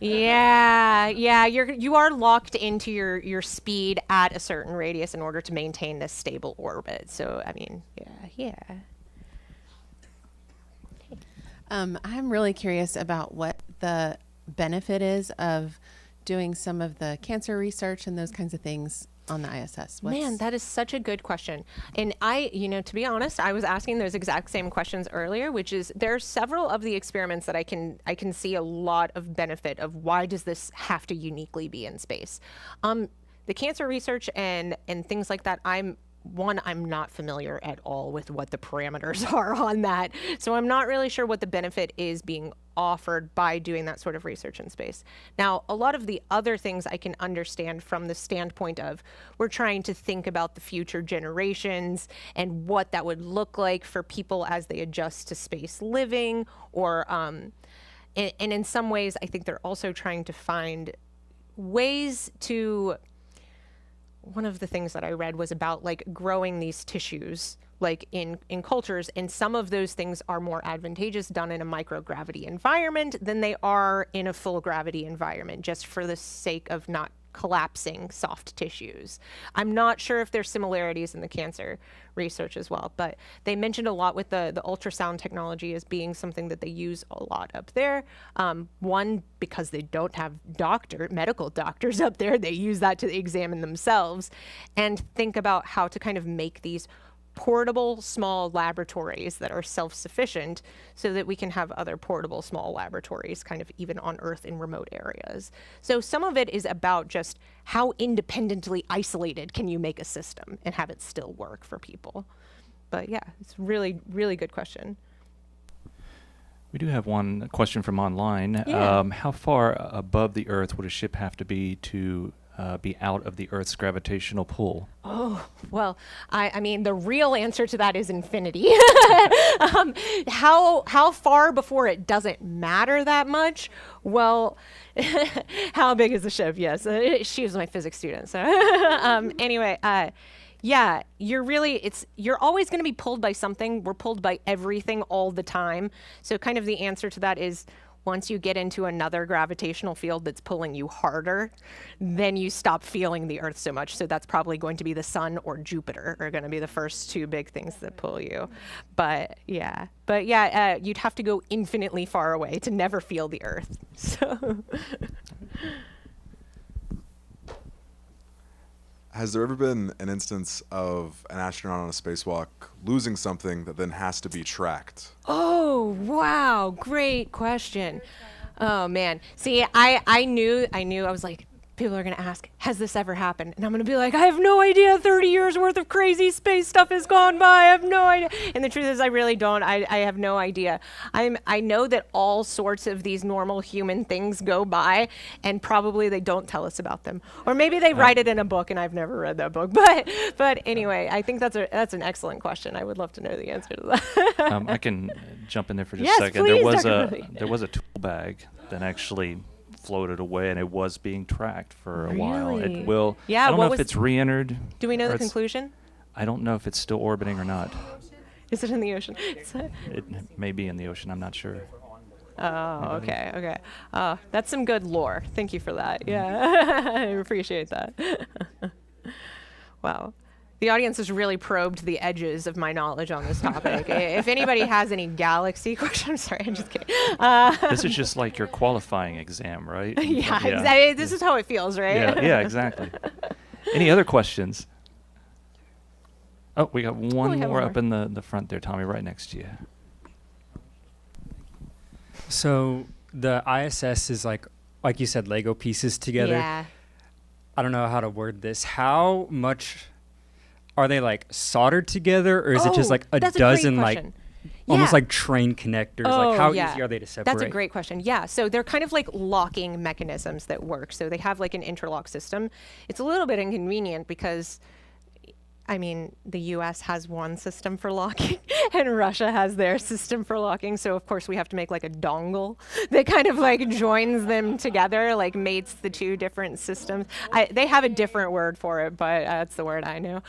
[SPEAKER 2] yeah, you are locked into your speed at a certain radius in order to maintain this stable orbit. So I mean, yeah.
[SPEAKER 9] I'm really curious about what the benefit is of doing some of the cancer research and those kinds of things on the ISS.
[SPEAKER 2] Man, that is such a good question. And to be honest, I was asking those exact same questions earlier, which is there are several of the experiments that I can see a lot of benefit of why does this have to uniquely be in space. The cancer research and things like that, I'm not familiar at all with what the parameters are on that. So I'm not really sure what the benefit is being offered by doing that sort of research in space. Now, a lot of the other things I can understand from the standpoint of we're trying to think about the future generations and what that would look like for people as they adjust to space living, or and in some ways, I think they're also trying to find ways to. One of the things that I read was about like growing these tissues like in cultures, and some of those things are more advantageous done in a microgravity environment than they are in a full gravity environment, just for the sake of not collapsing soft tissues. I'm not sure if there's similarities in the cancer research as well, but they mentioned a lot with the ultrasound technology as being something that they use a lot up there. One, because they don't have medical doctors up there, they use that to examine themselves and think about how to kind of make these portable small laboratories that are self-sufficient so that we can have other portable small laboratories kind of even on Earth in remote areas. So some of it is about just how independently isolated can you make a system and have it still work for people. But yeah, it's really, really good question.
[SPEAKER 1] We do have one question from online.
[SPEAKER 2] Yeah.
[SPEAKER 1] How far above the Earth would a ship have to be out of the Earth's gravitational pull?
[SPEAKER 2] Oh, well, I mean, the real answer to that is infinity. How far before it doesn't matter that much? Well, how big is the ship? Yes, she was my physics student. So anyway, yeah, you're always going to be pulled by something. We're pulled by everything all the time. So kind of the answer to that is, once you get into another gravitational field that's pulling you harder, then you stop feeling the Earth so much. So that's probably going to be the sun or Jupiter are going to be the first two big things that pull you. But yeah, you'd have to go infinitely far away to never feel the Earth. So.
[SPEAKER 10] Has there ever been an instance of an astronaut on a spacewalk losing something that then has to be tracked?
[SPEAKER 2] Oh, wow. Great question. Oh, man. See, I knew, I was like, people are going to ask, has this ever happened? And I'm going to be like, I have no idea. 30 years worth of crazy space stuff has gone by. I have no idea. And the truth is, I really don't. I have no idea. I know that all sorts of these normal human things go by, and probably they don't tell us about them. Or maybe they write it in a book, and I've never read that book. But anyway, I think that's an excellent question. I would love to know the answer to that.
[SPEAKER 1] I can jump in there for just
[SPEAKER 2] Yes,
[SPEAKER 1] a second.
[SPEAKER 2] please,
[SPEAKER 1] There was a tool bag that actually floated away, and it was being tracked for a while. It will.
[SPEAKER 2] Yeah,
[SPEAKER 1] I don't know if it's re-entered.
[SPEAKER 2] Do we know the conclusion?
[SPEAKER 1] I don't know if it's still orbiting or not.
[SPEAKER 2] Is it in the ocean?
[SPEAKER 1] It may be in the ocean. I'm not sure.
[SPEAKER 2] Oh, okay. That's some good lore. Thank you for that. Yeah, I appreciate that. Wow. The audience has really probed the edges of my knowledge on this topic. If anybody has any galaxy questions, I'm sorry, I'm just kidding.
[SPEAKER 1] This is just like your qualifying exam, right?
[SPEAKER 2] Yeah, exactly. This is how it feels, right?
[SPEAKER 1] Yeah, exactly. Any other questions? Oh, we got one more up in the front there, Tommy, right next to you.
[SPEAKER 11] So the ISS is like you said, Lego pieces together.
[SPEAKER 2] Yeah.
[SPEAKER 11] I don't know how to word this. How much are they like soldered together, or is it just like a dozen like almost like train connectors? Like how easy are they to separate?
[SPEAKER 2] That's a great question. Yeah, so they're kind of like locking mechanisms that work. So they have like an interlock system. It's a little bit inconvenient because I mean, the US has one system for locking and Russia has their system for locking. So of course we have to make like a dongle that kind of like joins them together, like mates the two different systems. They have a different word for it, but that's the word I know.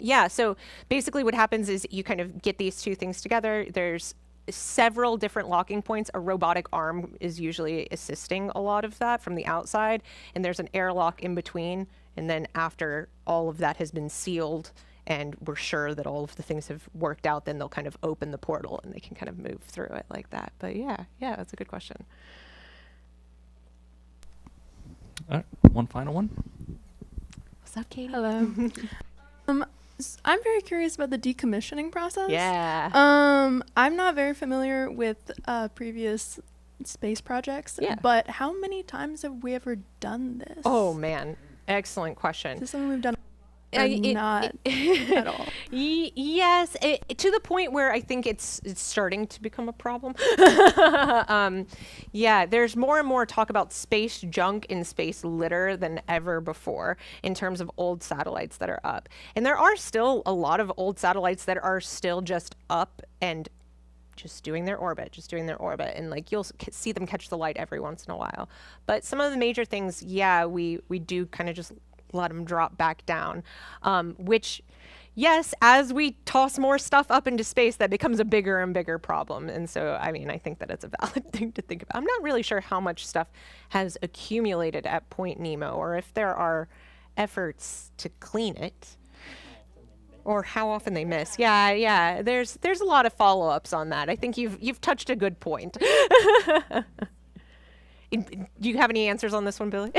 [SPEAKER 2] Yeah, so basically what happens is you kind of get these two things together. There's several different locking points. A robotic arm is usually assisting a lot of that from the outside, and there's an airlock in between. And then after all of that has been sealed and we're sure that all of the things have worked out, then they'll kind of open the portal and they can kind of move through it like that. But yeah, that's a good question.
[SPEAKER 1] All right, one final one.
[SPEAKER 2] What's up, Katie?
[SPEAKER 12] Hello. I'm very curious about the decommissioning process.
[SPEAKER 2] Yeah.
[SPEAKER 12] I'm not very familiar with previous space projects.
[SPEAKER 2] Yeah.
[SPEAKER 12] But how many times have we ever done this?
[SPEAKER 2] Oh man, excellent question.
[SPEAKER 12] Is this something we've done? Not at all.
[SPEAKER 2] Yes, to the point where I think it's starting to become a problem. Yeah, there's more and more talk about space junk and space litter than ever before in terms of old satellites that are up. And there are still a lot of old satellites that are still just up and just doing their orbit, and like you'll see them catch the light every once in a while. But some of the major things, yeah, we do kind of just let them drop back down, which, yes, as we toss more stuff up into space, that becomes a bigger and bigger problem. And so, I mean, I think that it's a valid thing to think about. I'm not really sure how much stuff has accumulated at Point Nemo, or if there are efforts to clean it, or how often they miss. Yeah, there's a lot of follow-ups on that. I think you've touched a good point. Do you have any answers on this one, Billy?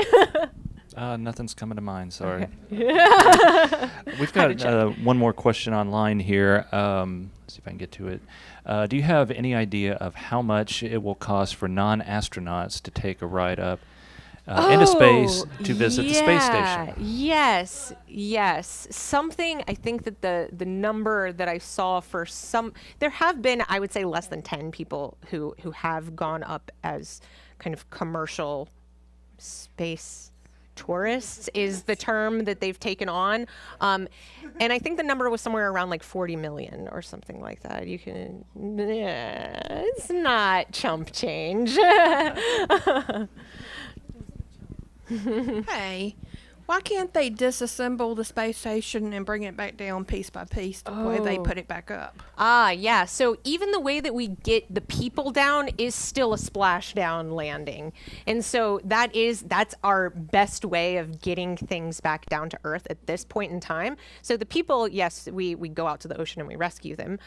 [SPEAKER 1] Nothing's coming to mind, sorry.
[SPEAKER 2] Okay.
[SPEAKER 1] We've got one more question online here. Let's see if I can get to it. Do you have any idea of how much it will cost for non-astronauts to take a ride up into space to visit the space station?
[SPEAKER 2] Yes. Something, I think that the number that I saw for there have been, I would say, less than 10 people who have gone up as kind of commercial space tourists is the term that they've taken on. And I think the number was somewhere around like 40 million or something like that. It's not chump change.
[SPEAKER 13] Hey, why can't they disassemble the space station and bring it back down piece by piece the way they put it back up?
[SPEAKER 2] Yeah. So even the way that we get the people down is still a splashdown landing. And so that's our best way of getting things back down to Earth at this point in time. So the people, yes, we go out to the ocean and we rescue them.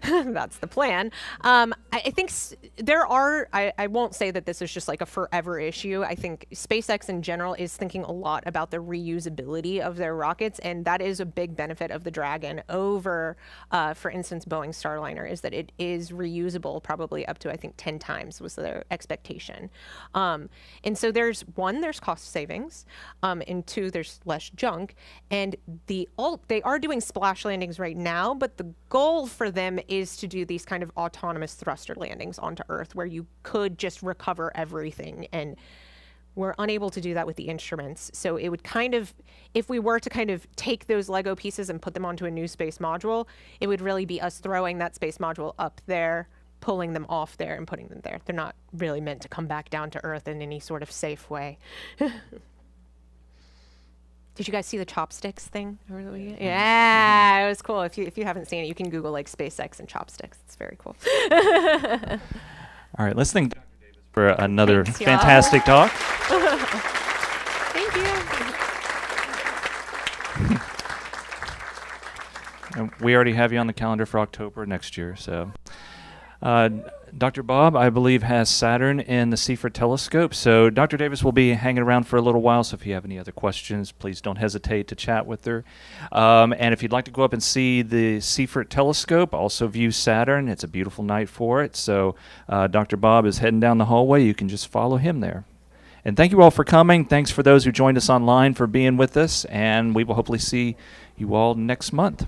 [SPEAKER 2] That's the plan. I think I won't say that this is just like a forever issue. I think SpaceX in general is thinking a lot about the reusability of their rockets, and that is a big benefit of the Dragon over, for instance, Boeing Starliner, is that it is reusable probably up to, I think, 10 times was their expectation. And so there's cost savings, and two, there's less junk, and they are doing splash landings right now, but the goal for them is to do these kind of autonomous thruster landings onto Earth where you could just recover everything, and we're unable to do that with the instruments. So it would kind of, if we were to kind of take those Lego pieces and put them onto a new space module, it would really be us throwing that space module up there, pulling them off there and putting them there. They're not really meant to come back down to Earth in any sort of safe way. Did you guys see the chopsticks thing over the weekend? Yeah, it was cool. If you haven't seen it, you can Google like SpaceX and chopsticks. It's very cool.
[SPEAKER 1] All right, let's thank Dr. Davis for another fantastic talk.
[SPEAKER 2] Thank you.
[SPEAKER 1] And we already have you on the calendar for October next year, so. Dr. Bob, I believe, has Saturn in the Seaford telescope. So Dr. Davis will be hanging around for a little while, so if you have any other questions, please don't hesitate to chat with her. And if you'd like to go up and see the Seaford telescope, also view Saturn. It's a beautiful night for it. So Dr. Bob is heading down the hallway. You can just follow him there. And thank you all for coming. Thanks for those who joined us online for being with us. And we will hopefully see you all next month.